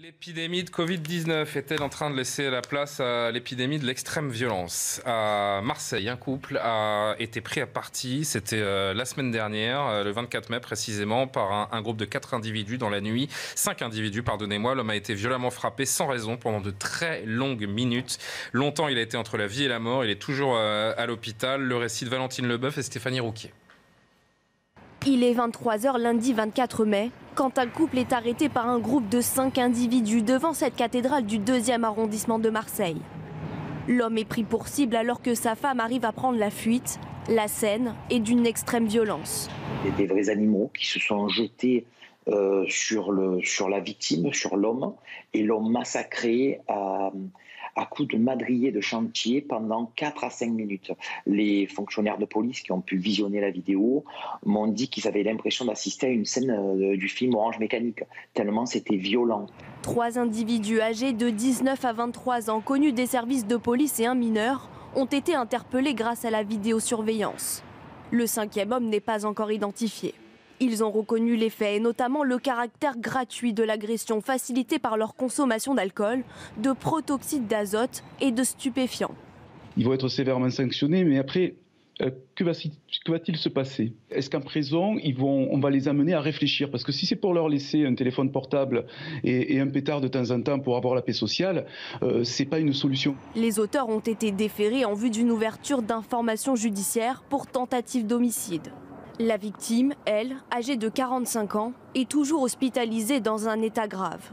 L'épidémie de Covid-19 est-elle en train de laisser la place à l'épidémie de l'extrême violence ? À Marseille, un couple a été pris à partie, c'était la semaine dernière, le 24 mai précisément, par un groupe de 5 individus dans la nuit. 5 individus, pardonnez-moi. L'homme a été violemment frappé sans raison pendant de très longues minutes. Longtemps, il a été entre la vie et la mort. Il est toujours à l'hôpital. Le récit de Valentine Leboeuf et Stéphanie Rouquier. Il est 23h lundi 24 mai, quand un couple est arrêté par un groupe de 5 individus devant cette cathédrale du 2e arrondissement de Marseille. L'homme est pris pour cible alors que sa femme arrive à prendre la fuite. La scène est d'une extrême violence. Il y a des vrais animaux qui se sont jetés sur la victime, sur l'homme, et l'ont massacré à coups de madrier de chantier pendant 4 à 5 minutes. Les fonctionnaires de police qui ont pu visionner la vidéo m'ont dit qu'ils avaient l'impression d'assister à une scène du film Orange Mécanique, tellement c'était violent. 3 individus âgés de 19 à 23 ans, connus des services de police et un mineur, ont été interpellés grâce à la vidéosurveillance. Le 5e homme n'est pas encore identifié. Ils ont reconnu les faits et notamment le caractère gratuit de l'agression facilitée par leur consommation d'alcool, de protoxyde d'azote et de stupéfiants. Ils vont être sévèrement sanctionnés, mais après, que va-t-il se passer? Est-ce qu'en prison, on va les amener à réfléchir? Parce que si c'est pour leur laisser un téléphone portable et un pétard de temps en temps pour avoir la paix sociale, c'est pas une solution. Les auteurs ont été déférés en vue d'une ouverture d'informations judiciaires pour tentative d'homicide. La victime, elle, âgée de 45 ans, est toujours hospitalisée dans un état grave.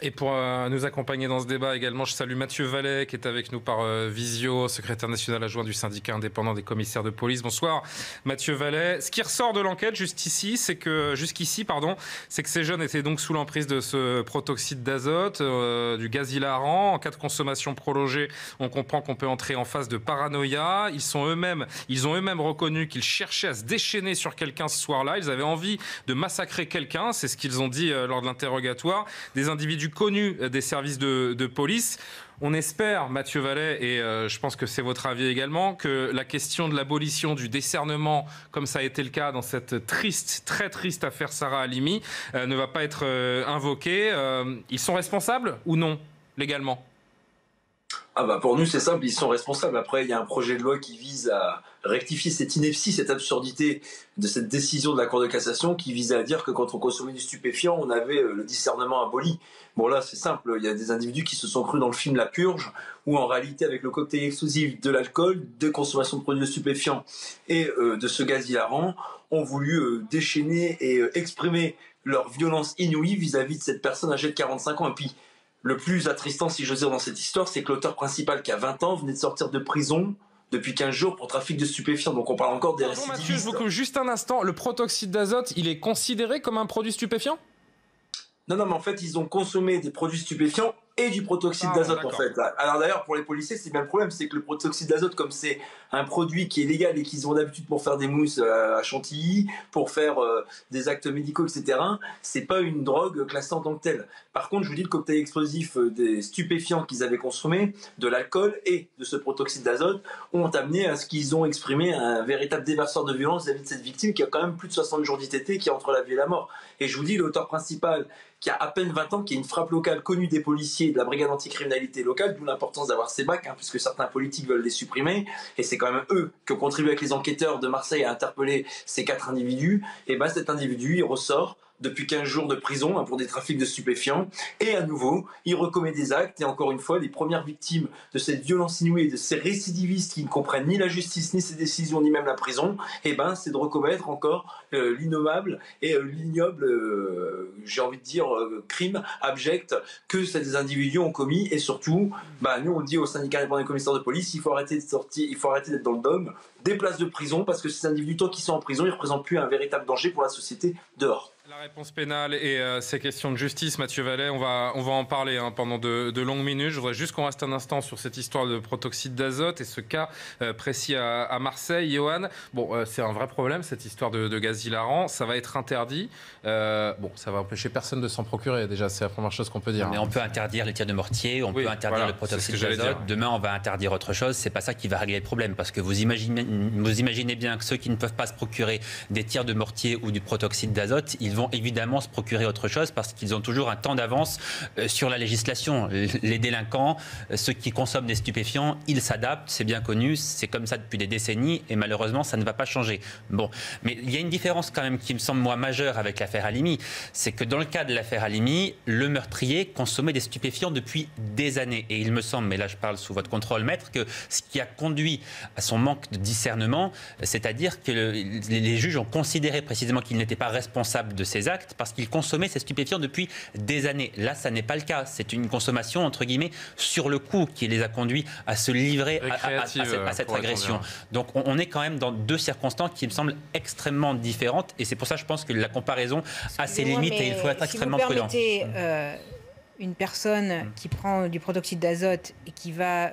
Et pour nous accompagner dans ce débat également, je salue Mathieu Vallet qui est avec nous par visio, secrétaire national adjoint du syndicat indépendant des commissaires de police. Bonsoir Mathieu Vallet. Ce qui ressort de l'enquête jusqu'ici, c'est que ces jeunes étaient donc sous l'emprise de ce protoxyde d'azote, du gaz hilarant. En cas de consommation prolongée, on comprend qu'on peut entrer en phase de paranoïa. Ils ont eux-mêmes reconnu qu'ils cherchaient à se déchaîner sur quelqu'un ce soir-là. Ils avaient envie de massacrer quelqu'un, c'est ce qu'ils ont dit lors de l'interrogatoire. Des individus connus des services de police. On espère, Mathieu Vallet, et je pense que c'est votre avis également, que la question de l'abolition du décernement, comme ça a été le cas dans cette très triste affaire Sarah Halimi, ne va pas être invoquée. Ils sont responsables ou non, légalement ? Pour nous, c'est simple, ils sont responsables. Après, il y a un projet de loi qui vise à rectifier cette ineptie, cette absurdité de cette décision de la Cour de cassation qui visait à dire que quand on consommait du stupéfiant, on avait le discernement aboli. Bon là, c'est simple, il y a des individus qui se sont crus dans le film La Purge, où en réalité, avec le cocktail explosif de l'alcool, de consommation de produits stupéfiants et de ce gaz hilarant, ont voulu déchaîner et exprimer leur violence inouïe vis-à-vis de cette personne âgée de 45 ans. Et puis, le plus attristant, si j'ose dire, dans cette histoire, c'est que l'auteur principal, qui a 20 ans, venait de sortir de prison depuis 15 jours pour trafic de stupéfiants. Donc on parle encore des récidivistes. Mathieu, je vous coupe juste un instant. Le protoxyde d'azote, il est considéré comme un produit stupéfiant ? Non, mais en fait, ils ont consommé des produits stupéfiants et du protoxyde d'azote, en fait. Alors d'ailleurs, pour les policiers, c'est bien le problème, c'est que le protoxyde d'azote, comme c'est un produit qui est légal et qu'ils ont d'habitude pour faire des mousses à Chantilly, pour faire des actes médicaux, etc., c'est pas une drogue classée en tant que telle. Par contre, je vous dis, le cocktail explosif des stupéfiants qu'ils avaient consommés, de l'alcool et de ce protoxyde d'azote, ont amené à ce qu'ils ont exprimé un véritable déverseur de violence vis-à-vis de cette victime qui a quand même plus de 60 jours d'ITT, qui est entre la vie et la mort. Et je vous dis, l'auteur principal, qui a à peine 20 ans, qui est une frappe locale connue des policiers de la brigade anticriminalité locale, d'où l'importance d'avoir ces bacs, puisque certains politiques veulent les supprimer, et c'est quand même eux qui ont contribué avec les enquêteurs de Marseille à interpeller ces 4 individus. Et cet individu, il ressort depuis 15 jours de prison pour des trafics de stupéfiants, et à nouveau, il recommet des actes, et encore une fois, les premières victimes de cette violence inouïe, de ces récidivistes qui ne comprennent ni la justice, ni ses décisions, ni même la prison, c'est de recommettre encore l'innommable et l'ignoble, j'ai envie de dire, crime abject que ces individus ont commis, et surtout, nous on dit au syndicat indépendant des commissaires de police, il faut arrêter d'être dans le dôme, des places de prison, parce que ces individus, tant qu'ils sont en prison, ils ne représentent plus un véritable danger pour la société dehors. La réponse pénale et ces questions de justice, Mathieu Vallet, on va en parler pendant de longues minutes. Je voudrais juste qu'on reste un instant sur cette histoire de protoxyde d'azote et ce cas précis à Marseille. Johan, c'est un vrai problème, cette histoire de gaz hilarant. Ça va être interdit. Ça va empêcher personne de s'en procurer. Déjà, c'est la première chose qu'on peut dire. Mais on peut interdire les tirs de mortier, on peut interdire le protoxyde d'azote. Demain, on va interdire autre chose. C'est pas ça qui va régler le problème, parce que vous imaginez bien que ceux qui ne peuvent pas se procurer des tirs de mortier ou du protoxyde d'azote, ils vont vont évidemment se procurer autre chose parce qu'ils ont toujours un temps d'avance sur la législation. Les délinquants, ceux qui consomment des stupéfiants, ils s'adaptent, c'est bien connu, c'est comme ça depuis des décennies et malheureusement ça ne va pas changer. Bon, mais il y a une différence quand même qui me semble moi majeure avec l'affaire Halimi, c'est que dans le cas de l'affaire Halimi, le meurtrier consommait des stupéfiants depuis des années et il me semble, mais là je parle sous votre contrôle maître, que ce qui a conduit à son manque de discernement, c'est-à-dire que les juges ont considéré précisément qu'il n'était pas responsable de ses actes parce qu'il consommait ces stupéfiants depuis des années. Là, ça n'est pas le cas. C'est une consommation, entre guillemets, sur le coup qui les a conduits à se livrer à cette agression. Donc, on est quand même dans deux circonstances qui me semblent extrêmement différentes et c'est pour ça, je pense que la comparaison a ses limites et il faut être extrêmement prudent. Une personne qui prend du protoxyde d'azote et qui va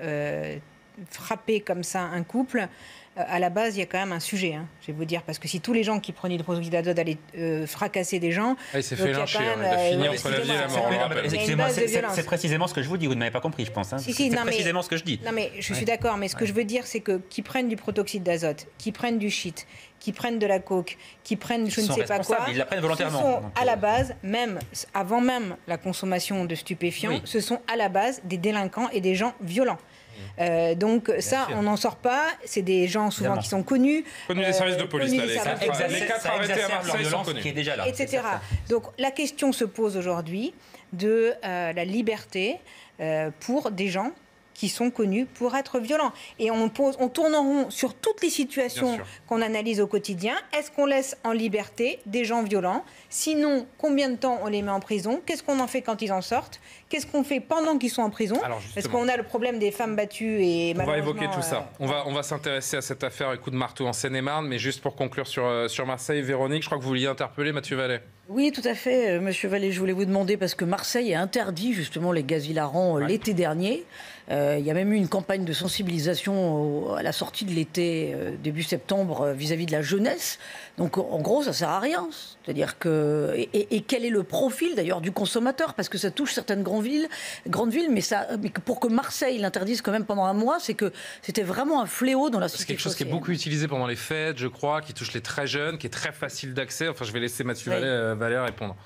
frapper comme ça un couple, à la base, il y a quand même un sujet, je vais vous dire, parce que si tous les gens qui prenaient du protoxyde d'azote allaient fracasser des gens... il s'est fait lyncher, il a fini entre la vie et la mort. Excusez-moi, c'est précisément ce que je vous dis, vous ne m'avez pas compris, je pense. C'est précisément ce que je dis. Non, mais je suis d'accord, mais ce que je veux dire, c'est que qui prennent du protoxyde d'azote, qui prennent du shit, qui prennent de la coke, qui prennent je ne sais pas quoi... Ils la prennent volontairement. Ce sont à la base, même avant même la consommation de stupéfiants, ce sont à la base des délinquants et des gens violents. Donc ça, on n'en sort pas. C'est des gens souvent qui sont connus. Connus des services de police. Les 4 arrêtés à Marseille sont connus. Qui est déjà là, etc. Donc la question se pose aujourd'hui de la liberté pour des gens qui sont connus pour être violents. Et on tourne en rond sur toutes les situations qu'on analyse au quotidien. Est-ce qu'on laisse en liberté des gens violents? Sinon, combien de temps on les met en prison? Qu'est-ce qu'on en fait quand ils en sortent? Qu'est-ce qu'on fait pendant qu'ils sont en prison? Parce qu'on a le problème des femmes battues et on va évoquer tout ça. On va s'intéresser à cette affaire coup de marteau en Seine-et-Marne, mais juste pour conclure sur Marseille, Véronique, je crois que vous vouliez interpeller Mathieu Vallet. Oui, tout à fait, Monsieur Vallet, je voulais vous demander, parce que Marseille a interdit justement les gaz hilarants l'été dernier. Il y a même eu une campagne de sensibilisation à la sortie de l'été, début septembre, vis-à-vis de la jeunesse. Donc en gros, ça ne sert à rien. C'est-à-dire que... Et quel est le profil d'ailleurs du consommateur? Parce que ça touche certaines grandes villes, mais pour que Marseille l'interdise quand même pendant un mois, c'est que c'était vraiment un fléau dans la société. C'est quelque chose qui est beaucoup utilisé pendant les fêtes, je crois, qui touche les très jeunes, qui est très facile d'accès. Enfin, je vais laisser Mathieu Vallet répondre.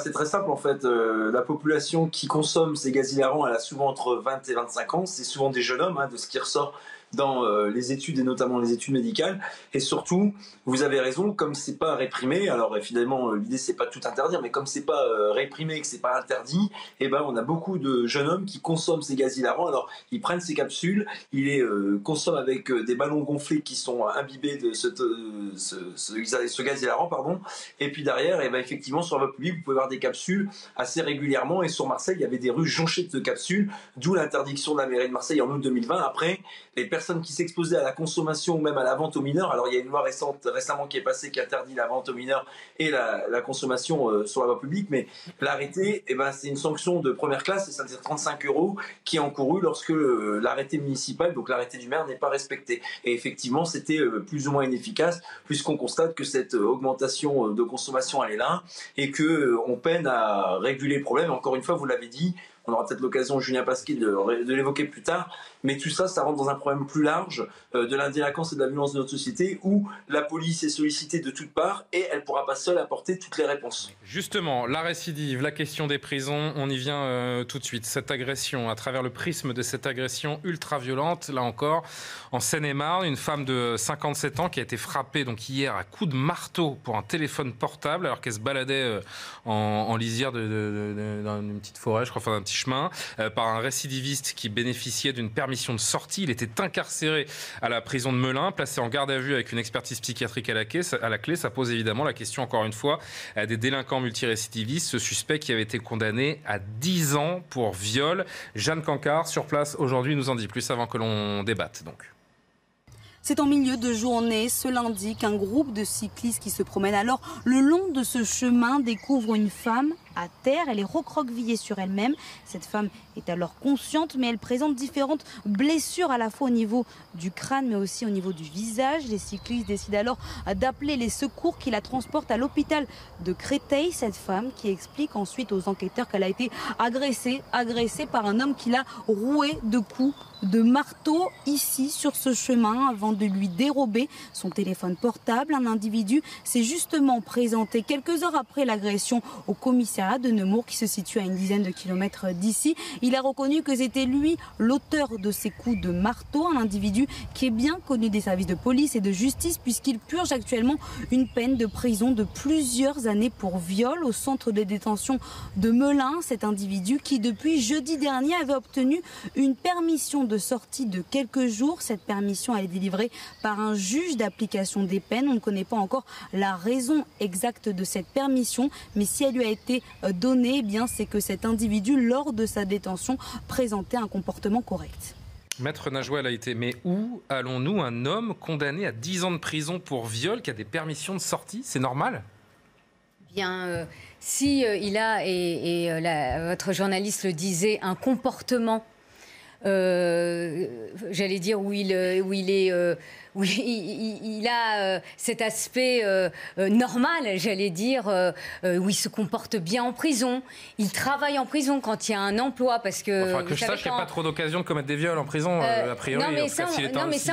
C'est très simple en fait. La population qui consomme ces gaz hilarants, elle a souvent entre 20 et 25 ans. C'est souvent des jeunes hommes, de ce qui ressort dans les études et notamment les études médicales. Et surtout, vous avez raison, comme c'est pas réprimé, alors évidemment l'idée c'est pas de tout interdire, mais comme c'est pas réprimé, que c'est pas interdit, on a beaucoup de jeunes hommes qui consomment ces gaz hilarants. Alors ils prennent ces capsules, ils les consomment avec des ballons gonflés qui sont imbibés de ce gaz hilarant, pardon. Et puis derrière, effectivement sur la voie publique, vous pouvez voir des capsules assez régulièrement. Et sur Marseille, il y avait des rues jonchées de capsules, d'où l'interdiction de la mairie de Marseille en août 2020. Après, les personnes qui s'exposaient à la consommation ou même à la vente aux mineurs, alors il y a une loi récemment qui est passée qui interdit la vente aux mineurs et la consommation sur la voie publique, mais l'arrêté, c'est une sanction de première classe, et ça veut dire 35 € qui est encouru lorsque l'arrêté municipal, donc l'arrêté du maire, n'est pas respecté. Et effectivement, c'était plus ou moins inefficace, puisqu'on constate que cette augmentation de consommation, elle est là, et qu'on peine à réguler le problème. Encore une fois, vous l'avez dit, on aura peut-être l'occasion, Julien Pasquier, de l'évoquer plus tard, mais tout ça, ça rentre dans un problème plus large de la délinquance et de la violence de notre société, où la police est sollicitée de toutes parts et elle ne pourra pas seule apporter toutes les réponses. Justement, la récidive, la question des prisons, on y vient tout de suite. Cette agression, à travers le prisme de cette agression ultra-violente, là encore, en Seine-et-Marne, une femme de 57 ans qui a été frappée donc hier à coups de marteau pour un téléphone portable, alors qu'elle se baladait en lisière d'une petite forêt, je crois, enfin d'un petit chemin, par un récidiviste qui bénéficiait d'une permission de sortie. Il était incarcéré à la prison de Melun, placé en garde à vue avec une expertise psychiatrique à la clé. Ça pose évidemment la question, encore une fois, des délinquants multirécidivistes. Ce suspect qui avait été condamné à 10 ans pour viol. Jeanne Cancard, sur place aujourd'hui, nous en dit plus avant que l'on débatte. Donc. C'est en milieu de journée, ce lundi, qu'un groupe de cyclistes qui se promènent alors le long de ce chemin découvre une femme à terre. Elle est recroquevillée sur elle-même. Cette femme est alors consciente, mais elle présente différentes blessures à la fois au niveau du crâne, mais aussi au niveau du visage. Les cyclistes décident alors d'appeler les secours qui la transportent à l'hôpital de Créteil. Cette femme qui explique ensuite aux enquêteurs qu'elle a été agressée par un homme qui l'a rouée de coups de marteau ici sur ce chemin avant de lui dérober son téléphone portable. Un individu s'est justement présenté quelques heures après l'agression au commissariat de Nemours qui se situe à une dizaine de kilomètres d'ici. Il a reconnu que c'était lui l'auteur de ces coups de marteau, un individu qui est bien connu des services de police et de justice puisqu'il purge actuellement une peine de prison de plusieurs années pour viol au centre de détention de Melun. Cet individu qui depuis jeudi dernier avait obtenu une permission de sortie de quelques jours. Cette permission elle est délivrée par un juge d'application des peines. On ne connaît pas encore la raison exacte de cette permission, mais si elle lui a été donnée, eh bien c'est que cet individu, lors de sa détention, présentait un comportement correct. Maître Najwa Laïté, mais où allons-nous? Un homme condamné à 10 ans de prison pour viol qui a des permissions de sortie, c'est normal? Bien, si il a, votre journaliste le disait, un comportement j'allais dire où il a cet aspect normal, j'allais dire, où il se comporte bien en prison, il travaille en prison quand il y a un emploi, parce que... Enfin, que je sache, il n'y a pas trop d'occasion de commettre des viols en prison, a priori. Non, mais ça,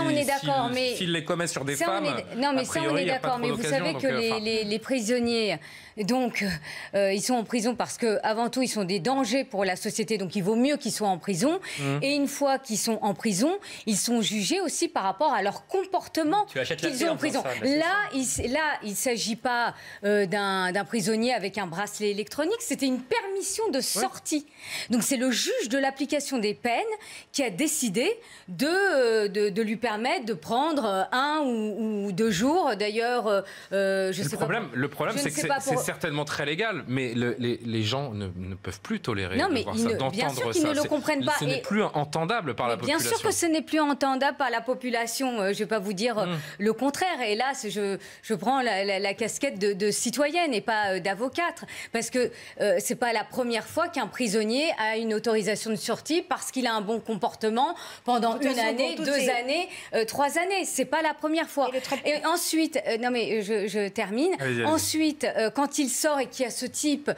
on est d'accord. S'il les commet sur des femmes, non, mais ça, on est d'accord. Mais vous savez que les prisonniers... Donc, ils sont en prison parce qu'avant tout, ils sont des dangers pour la société. Donc, il vaut mieux qu'ils soient en prison. Et une fois qu'ils sont en prison, ils sont jugés aussi par rapport à leur comportement qu'ils ont en prison. Là, il ne s'agit pas d'un prisonnier avec un bracelet électronique. C'était une permission de sortie. Donc, c'est le juge de l'application des peines qui a décidé de lui permettre de prendre 1 ou 2 jours. D'ailleurs, le problème, c'est que c'est certainement très légal, mais les gens ne peuvent plus tolérer de voir ça, d'entendre ça. Bien sûr qu'ils ne le comprennent pas. Ce n'est plus entendable par la population. Bien sûr que ce n'est plus entendable par la population. Je ne vais pas vous dire le contraire. Et là, je prends la casquette de citoyenne et pas d'avocate. Parce que ce n'est pas la première fois qu'un prisonnier a une autorisation de sortie parce qu'il a un bon comportement pendant 1 année, 2 années, 3 années. Ce n'est pas la première fois. Et ensuite, non mais je termine. Allez. Ensuite, quand il sort et qu'il y a ce type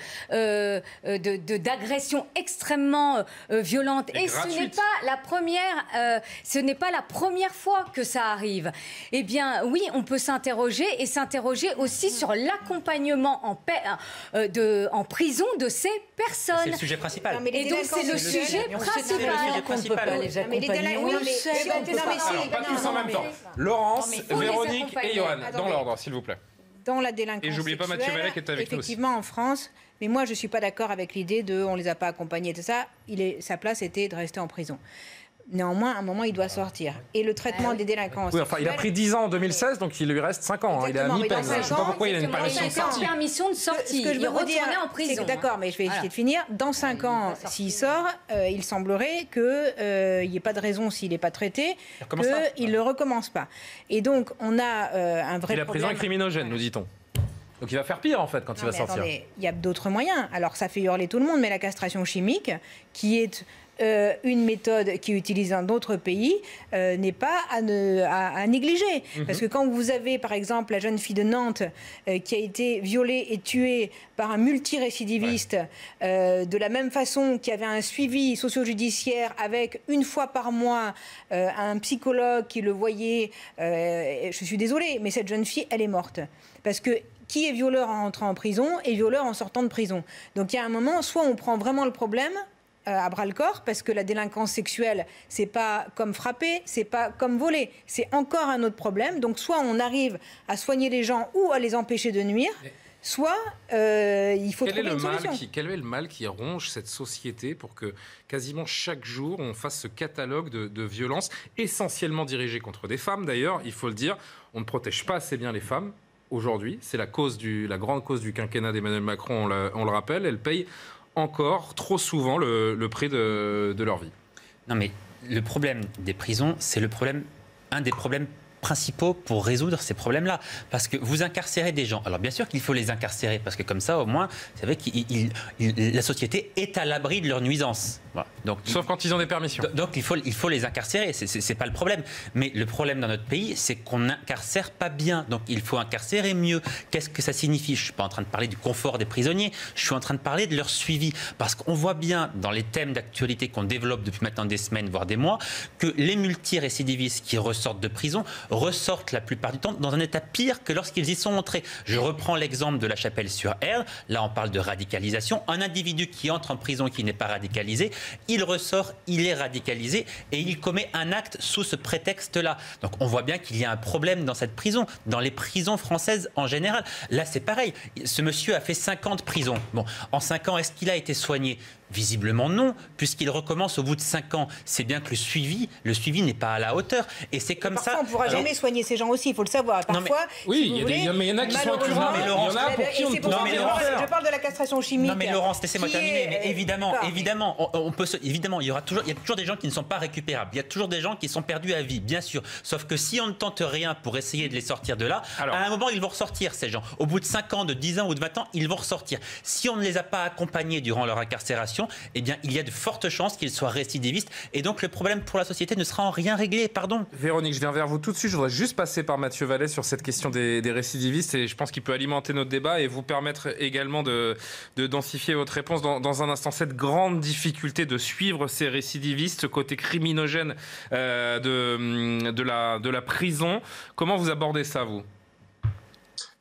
d'agression extrêmement violente, et ce n'est pas la première fois que ça arrive, eh bien oui, on peut s'interroger aussi sur l'accompagnement en prison de ces personnes. C'est le sujet principal. Et donc c'est le sujet principal. Pas tous en même temps. Laurence, Véronique et Johan, dans l'ordre, s'il vous plaît. Dans la délinquance et j'oublie pas Mathieu Vallet qui est avec nous aussi. Effectivement, en France, mais moi je ne suis pas d'accord avec l'idée on ne les a pas accompagnés et tout ça. Sa place était de rester en prison. Néanmoins, à un moment, il doit sortir. Et le traitement des délinquants... Oui, enfin, il a pris 10 ans en 2016, donc il lui reste 5 ans. Hein. Il a mi-peine. Je ne sais pas pourquoi il a une permission de sortie. Permission de sortie. Ce que je veux vous dire, en prison. D'accord, mais je vais essayer de finir. Dans 5 ans, s'il sort, il semblerait qu'il n'y ait pas de raison, s'il n'est pas traité, qu'il ne le recommence pas. Et donc, on a un vrai problème... La prison est criminogène, nous dit-on. Donc il va faire pire en fait quand il va sortir. Il y a d'autres moyens. Alors ça fait hurler tout le monde, mais la castration chimique, qui est une méthode qui est utilisée dans d'autres pays, n'est pas à négliger. Parce que quand vous avez par exemple la jeune fille de Nantes qui a été violée et tuée par un multirécidiviste, de la même façon qu'il y avait un suivi socio-judiciaire avec 1 fois par mois un psychologue qui le voyait, je suis désolée, mais cette jeune fille, elle est morte. Parce que qui est violeur en entrant en prison et violeur en sortant de prison. Donc il y a un moment, soit on prend vraiment le problème à bras-le-corps, parce que la délinquance sexuelle, c'est pas comme frapper, c'est pas comme voler, c'est encore un autre problème. Donc soit on arrive à soigner les gens ou à les empêcher de nuire, soit il faut trouver une solution. Quel est le mal qui ronge cette société pour que quasiment chaque jour on fasse ce catalogue de violences essentiellement dirigées contre des femmes d'ailleurs, il faut le dire, on ne protège pas assez bien les femmes. Aujourd'hui, c'est la grande cause du quinquennat d'Emmanuel Macron, on le rappelle, elle paye encore trop souvent le prix de leur vie. Non mais le problème des prisons, c'est un des problèmes principaux pour résoudre ces problèmes-là. Parce que vous incarcérez des gens. Alors bien sûr qu'il faut les incarcérer, parce que comme ça, au moins, vous savez que la société est à l'abri de leurs nuisances. Voilà. Donc, sauf quand ils ont des permissions. Donc il faut les incarcérer, c'est pas le problème. Mais le problème dans notre pays, c'est qu'on n'incarcère pas bien. Donc il faut incarcérer mieux. Qu'est-ce que ça signifie? Je suis pas en train de parler du confort des prisonniers, je suis en train de parler de leur suivi. Parce qu'on voit bien dans les thèmes d'actualité qu'on développe depuis maintenant des semaines, voire des mois, que les multirécidivistes qui ressortent de prison ressortent la plupart du temps dans un état pire que lorsqu'ils y sont entrés. Je reprends l'exemple de La Chapelle-sur-Erdre. Là, on parle de radicalisation. Un individu qui entre en prison qui n'est pas radicalisé, il ressort, il est radicalisé et il commet un acte sous ce prétexte-là. Donc on voit bien qu'il y a un problème dans cette prison, dans les prisons françaises en général. Là, c'est pareil. Ce monsieur a fait 50 prisons. Bon, en 5 ans, est-ce qu'il a été soigné ? Visiblement non, puisqu'il recommence au bout de 5 ans. C'est bien que le suivi n'est pas à la hauteur. Et c'est comme ça. On ne pourra jamais soigner ces gens aussi, il faut le savoir. Parfois, oui, il y en a qui sont accusés. Il y en a pour qui on ne peut pas. Je parle de la castration chimique. Non mais Laurence, laissez-moi terminer. Mais évidemment, il y a toujours des gens qui ne sont pas récupérables. Il y a toujours des gens qui sont perdus à vie, bien sûr. Sauf que si on ne tente rien pour essayer de les sortir de là, à un moment ils vont ressortir ces gens. Au bout de 5 ans, de 10 ans ou de 20 ans, ils vont ressortir. Si on ne les a pas accompagnés durant leur incarcération, eh bien, il y a de fortes chances qu'ils soient récidivistes. Et donc, le problème pour la société ne sera en rien réglé. Pardon. Véronique, je viens vers vous tout de suite. Je voudrais juste passer par Mathieu Vallet sur cette question des récidivistes. Et je pense qu'il peut alimenter notre débat et vous permettre également de densifier votre réponse dans un instant. Cette grande difficulté de suivre ces récidivistes, ce côté criminogène de la prison. Comment vous abordez ça, vous ?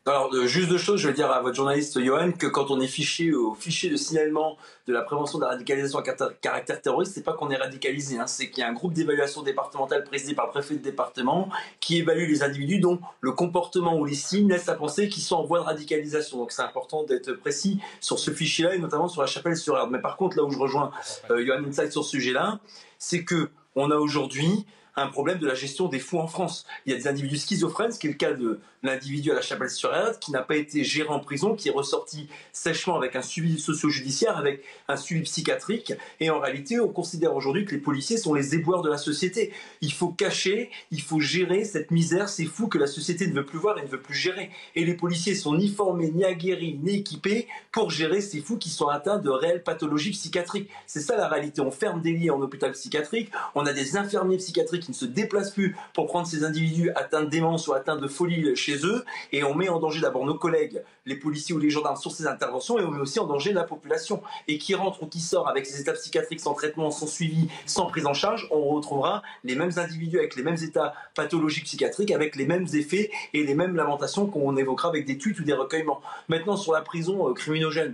Alors, juste deux choses, je vais dire à votre journaliste Johan que quand on est fiché au fichier de signalement de la prévention de la radicalisation à caractère terroriste, c'est pas qu'on est radicalisé, c'est qu'il y a un groupe d'évaluation départementale présidé par le préfet de département qui évalue les individus dont le comportement ou les signes laissent à penser qu'ils sont en voie de radicalisation. Donc c'est important d'être précis sur ce fichier-là et notamment sur La Chapelle-sur-Erdre. Mais par contre, là où je rejoins Johan Insight sur ce sujet-là, c'est que on a aujourd'hui un problème de la gestion des fous en France. Il y a des individus schizophrènes, ce qui est le cas de l'individu à La Chapelle-sur-Erdre, qui n'a pas été géré en prison, qui est ressorti sèchement avec un suivi socio-judiciaire, avec un suivi psychiatrique. Et en réalité, on considère aujourd'hui que les policiers sont les éboueurs de la société. Il faut cacher, il faut gérer cette misère, ces fous que la société ne veut plus voir et ne veut plus gérer. Et les policiers sont ni formés, ni aguerris, ni équipés pour gérer ces fous qui sont atteints de réelles pathologies psychiatriques. C'est ça la réalité. On ferme des lits en hôpital psychiatrique, on a des infirmiers psychiatriques qui ne se déplacent plus pour prendre ces individus atteints de démence ou atteints de folie chez eux, et on met en danger d'abord nos collègues, les policiers ou les gendarmes sur ces interventions, et on met aussi en danger la population. Et qui rentre ou qui sort avec ces états psychiatriques sans traitement, sans suivi, sans prise en charge, on retrouvera les mêmes individus avec les mêmes états pathologiques psychiatriques, avec les mêmes effets et les mêmes lamentations qu'on évoquera avec des tweets ou des recueillements. Maintenant, sur la prison criminogène,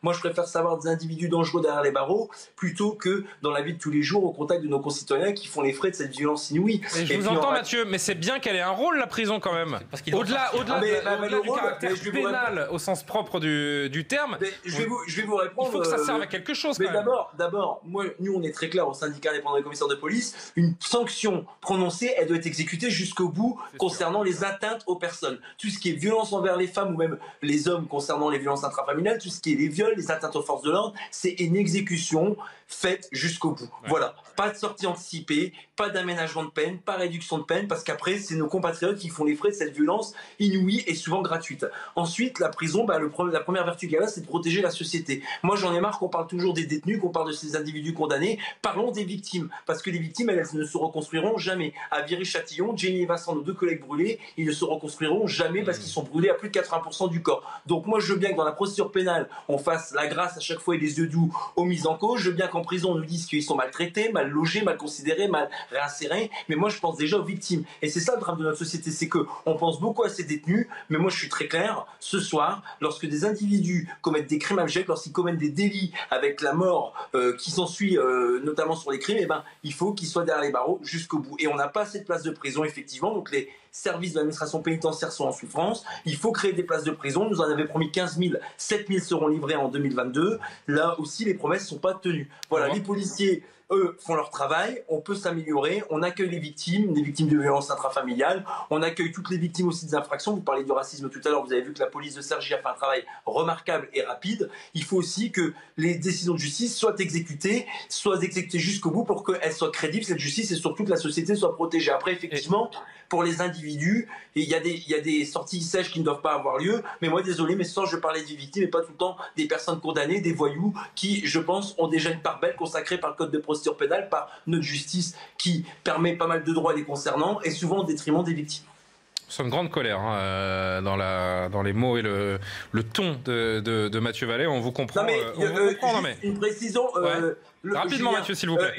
moi je préfère savoir des individus dangereux derrière les barreaux plutôt que dans la vie de tous les jours au contact de nos concitoyens qui font les frais de cette violence inouïe. Je vous entends, Mathieu, mais c'est bien qu'elle ait un rôle, la prison, quand même. Au-delà du caractère pénal au sens propre du terme, je vais vous répondre. Il faut que ça serve à quelque chose. Mais d'abord, nous on est très clair au syndicat indépendant des commissaires de police. Une sanction prononcée, elle doit être exécutée jusqu'au bout concernant les atteintes aux personnes. Tout ce qui est violence envers les femmes ou même les hommes concernant les violences intrafamiliales, tout ce qui est les viols, les atteintes aux forces de l'ordre, c'est une exécution faite jusqu'au bout. Ouais. Voilà. Pas de sortie anticipée, pas d'aménagement de peine, pas réduction de peine, parce qu'après, c'est nos compatriotes qui font les frais de cette violence inouïe et souvent gratuite. Ensuite, la prison, la première vertu qu'elle a, c'est de protéger la société. Moi, j'en ai marre qu'on parle toujours des détenus, qu'on parle de ces individus condamnés. Parlons des victimes, parce que les victimes, elles ne se reconstruiront jamais. À Viry-Châtillon, Jenny et Vincent, nos 2 collègues brûlés, ils ne se reconstruiront jamais parce qu'ils sont brûlés à plus de 80% du corps. Donc moi, je veux bien que dans la procédure pénale, on fasse la grâce à chaque fois et les yeux doux aux mises en cause. Je veux bien qu'en prison, on nous dise qu'ils sont maltraités, mal logés, mal considérés, mal réinsérés. Mais moi, je pense déjà aux victimes. Et c'est ça le drame de notre société, c'est qu'on pense beaucoup à ces détenus, mais moi, je suis très clair. Ce soir, lorsque des individus commettent des crimes abjects, lorsqu'ils commettent des délits avec la mort qui s'ensuit, notamment sur les crimes, il faut qu'ils soient derrière les barreaux jusqu'au bout. Et on n'a pas assez de places de prison, effectivement. Donc les services de l'administration pénitentiaire sont en souffrance. Il faut créer des places de prison. Nous en avions promis 15 000. 7 000 seront livrées en 2022. Là aussi, les promesses ne sont pas tenues. Voilà, les policiers, eux, font leur travail. On peut s'améliorer. On accueille les victimes de violences intrafamiliales. On accueille toutes les victimes aussi des infractions. Vous parliez du racisme tout à l'heure. Vous avez vu que la police de Cergy a fait un travail remarquable et rapide. Il faut aussi que les décisions de justice soient exécutées jusqu'au bout pour qu'elles soient crédibles, cette justice, et surtout que la société soit protégée. Après, effectivement, pour les individus, individus, et il y a des sorties sèches qui ne doivent pas avoir lieu. Mais moi, désolé, mais ce soir, je parlais des victimes et pas tout le temps des personnes condamnées, des voyous, qui, je pense, ont déjà une part belle consacrée par le code de procédure pénale, par notre justice, qui permet pas mal de droits les concernant, et souvent au détriment des victimes. Nous sommes grande colère dans les mots et le ton de Mathieu Vallet. On vous comprend. Non mais, une précision. Ouais. Rapidement, Julien, Mathieu, s'il vous plaît.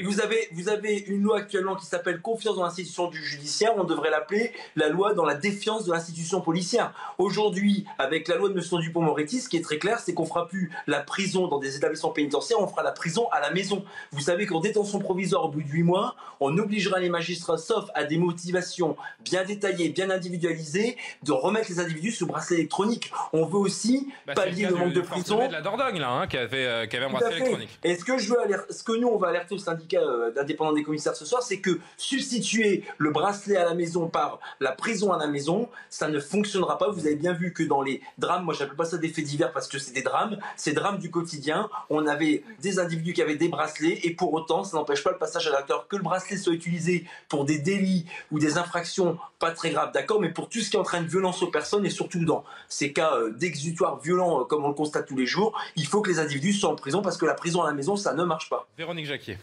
Vous avez une loi actuellement qui s'appelle Confiance dans l'institution du judiciaire. On devrait l'appeler la loi dans la défiance de l'institution policière. Aujourd'hui, avec la loi de M. Dupond-Moretti, ce qui est très clair, c'est qu'on ne fera plus la prison dans des établissements pénitentiaires, on fera la prison à la maison. Vous savez qu'en détention provisoire au bout de 8 mois, on obligera les magistrats, sauf à des motivations bien détaillées, bien individualisées, de remettre les individus sous bracelet électronique. On veut aussi pallier le manque de prison. C'est de la Dordogne, là, qui avait un bracelet électronique. Et ce que nous, on va alerter au syndicat d'indépendants des commissaires ce soir, c'est que substituer le bracelet à la maison par la prison à la maison, ça ne fonctionnera pas. Vous avez bien vu que dans les drames, moi j'appelle pas ça des faits divers parce que c'est des drames du quotidien. On avait des individus qui avaient des bracelets et pour autant, ça n'empêche pas le passage à l'acteur. Que le bracelet soit utilisé pour des délits ou des infractions pas très graves, d'accord, mais pour tout ce qui entraîne violence aux personnes et surtout dans ces cas d'exutoire violent comme on le constate tous les jours, il faut que les individus soient en prison parce que la prison à la maison, ça ne marche pas. Véronique Jacquier.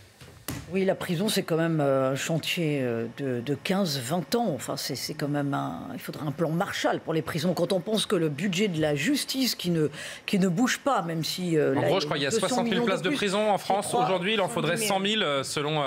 Oui, la prison, c'est quand même un chantier de 15-20 ans. Enfin, c'est quand même il faudrait un plan Marshall pour les prisons. Quand on pense que le budget de la justice qui ne bouge pas, même si... en gros, je crois qu'il y a 60 000 places de prison en France. Aujourd'hui, il en faudrait 100 000 selon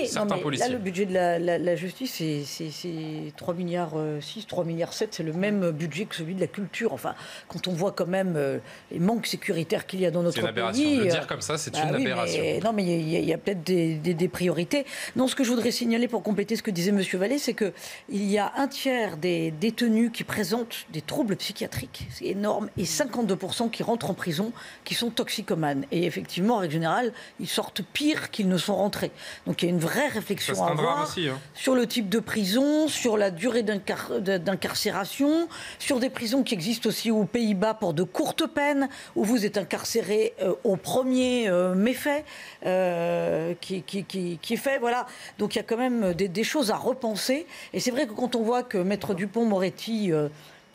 certains policiers. Là, le budget de la justice, c'est 3 milliards 6, 3 milliards 7. C'est le même budget que celui de la culture. Enfin, quand on voit quand même les manques sécuritaires qu'il y a dans notre pays... C'est une aberration. Le dire comme ça, c'est une aberration. Non, mais il y a peut-être des priorités. Non, ce que je voudrais signaler pour compléter ce que disait M. Vallet, c'est qu'il y a un tiers des détenus qui présentent des troubles psychiatriques, c'est énorme, et 52% qui rentrent en prison, qui sont toxicomanes. Et effectivement, en règle générale, ils sortent pire qu'ils ne sont rentrés. Donc il y a une vraie réflexion à avoir aussi, sur le type de prison, sur la durée d'incarcération, sur des prisons qui existent aussi aux Pays-Bas pour de courtes peines, où vous êtes incarcéré au premier méfait qui est fait, voilà. Donc il y a quand même des choses à repenser. Et c'est vrai que quand on voit que Maître Dupond-Moretti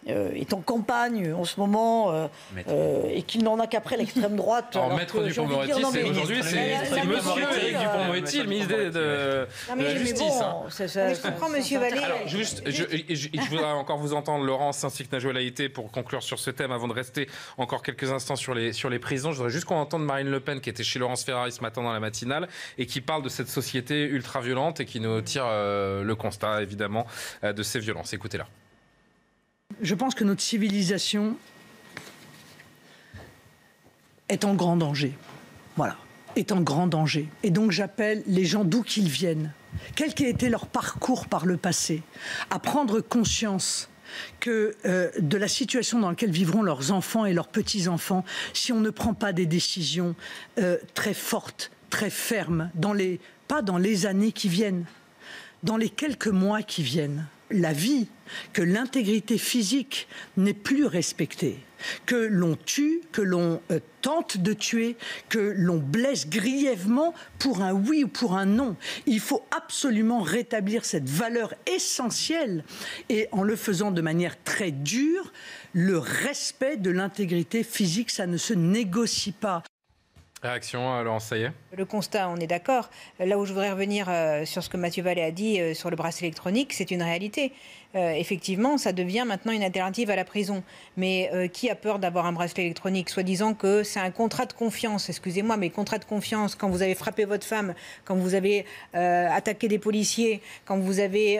est en campagne en ce moment et qu'il n'en a qu'après l'extrême droite. Alors Maître Dupond-Moretti, aujourd'hui, c'est monsieur Éric Dupond-Moretti, le ministre de la Justice. Je comprends, monsieur Vallet. Alors, juste, je voudrais encore vous entendre, Laurence, ainsi que Najwa Laïté, pour conclure sur ce thème, avant de rester encore quelques instants sur les prisons. Je voudrais juste qu'on entende Marine Le Pen, qui était chez Laurence Ferrari ce matin dans la matinale, et qui parle de cette société ultra-violente et qui nous tire le constat, évidemment, de ces violences. Écoutez-la. Je pense que notre civilisation est en grand danger. Voilà, est en grand danger. Et donc j'appelle les gens d'où qu'ils viennent, quel qu'ait été leur parcours par le passé, à prendre conscience que de la situation dans laquelle vivront leurs enfants et leurs petits-enfants si on ne prend pas des décisions très fortes, très fermes, pas dans les années qui viennent, dans les quelques mois qui viennent. La vie, que l'intégrité physique n'est plus respectée, que l'on tue, que l'on tente de tuer, que l'on blesse grièvement pour un oui ou pour un non. Il faut absolument rétablir cette valeur essentielle et en le faisant de manière très dure, le respect de l'intégrité physique, ça ne se négocie pas. Réaction, Laurence, ça y est. Le constat, on est d'accord. Là où je voudrais revenir sur ce que Mathieu Vallet a dit sur le bracelet électronique, c'est une réalité. Effectivement, ça devient maintenant une alternative à la prison. Mais qui a peur d'avoir un bracelet électronique, soi-disant que c'est un contrat de confiance. Excusez-moi, mais contrat de confiance, quand vous avez frappé votre femme, quand vous avez attaqué des policiers, quand vous avez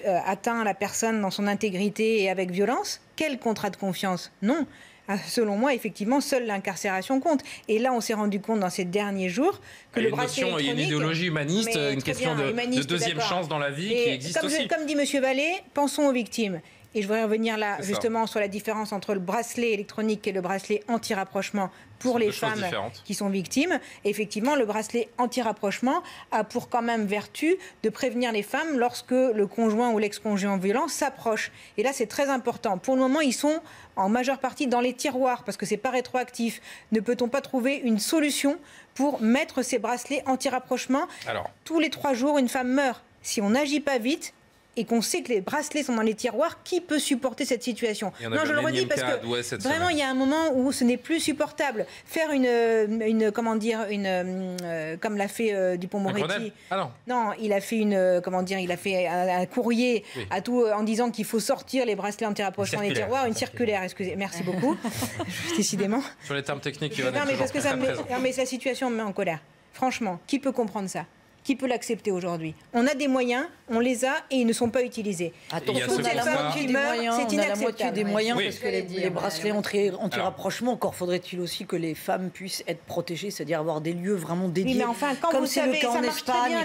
atteint la personne dans son intégrité et avec violence, quel contrat de confiance? Non. Selon moi, effectivement, seule l'incarcération compte. Et là, on s'est rendu compte dans ces derniers jours que le bracelet électronique... Il y a une idéologie humaniste, une question de deuxième chance dans la vie qui existe aussi. Comme dit M. Vallet, pensons aux victimes. Et je voudrais revenir là, justement, sur la différence entre le bracelet électronique et le bracelet anti-rapprochement pour les femmes qui sont victimes. Effectivement, le bracelet anti-rapprochement a pour quand même vertu de prévenir les femmes lorsque le conjoint ou l'ex-conjoint violent s'approche. Et là, c'est très important. Pour le moment, ils sont en majeure partie dans les tiroirs parce que c'est pas rétroactif. Ne peut-on pas trouver une solution pour mettre ces bracelets anti-rapprochement? Tous les 3 jours, une femme meurt. Si on n'agit pas vite, et qu'on sait que les bracelets sont dans les tiroirs, qui peut supporter cette situation? Non, je le redis parce que vraiment, il y a un moment où ce n'est plus supportable. Faire comme l'a fait Dupond-Moretti. Non, il a fait un courrier à tout en disant qu'il faut sortir les bracelets anti-rapprochement des tiroirs, une circulaire. Excusez, merci beaucoup. Décidément. Sur les termes techniques, non, mais parce que la situation me met en colère. Franchement, qui peut comprendre ça? Qui peut l'accepter aujourd'hui? On a des moyens, on les a et ils ne sont pas utilisés. Attention, on a la moitié des moyens, parce que les bracelets anti-rapprochement, encore faudrait-il aussi que les femmes puissent être protégées, c'est-à-dire avoir des lieux vraiment dédiés. Oui, mais enfin, quand vous savez, ça marche très bien.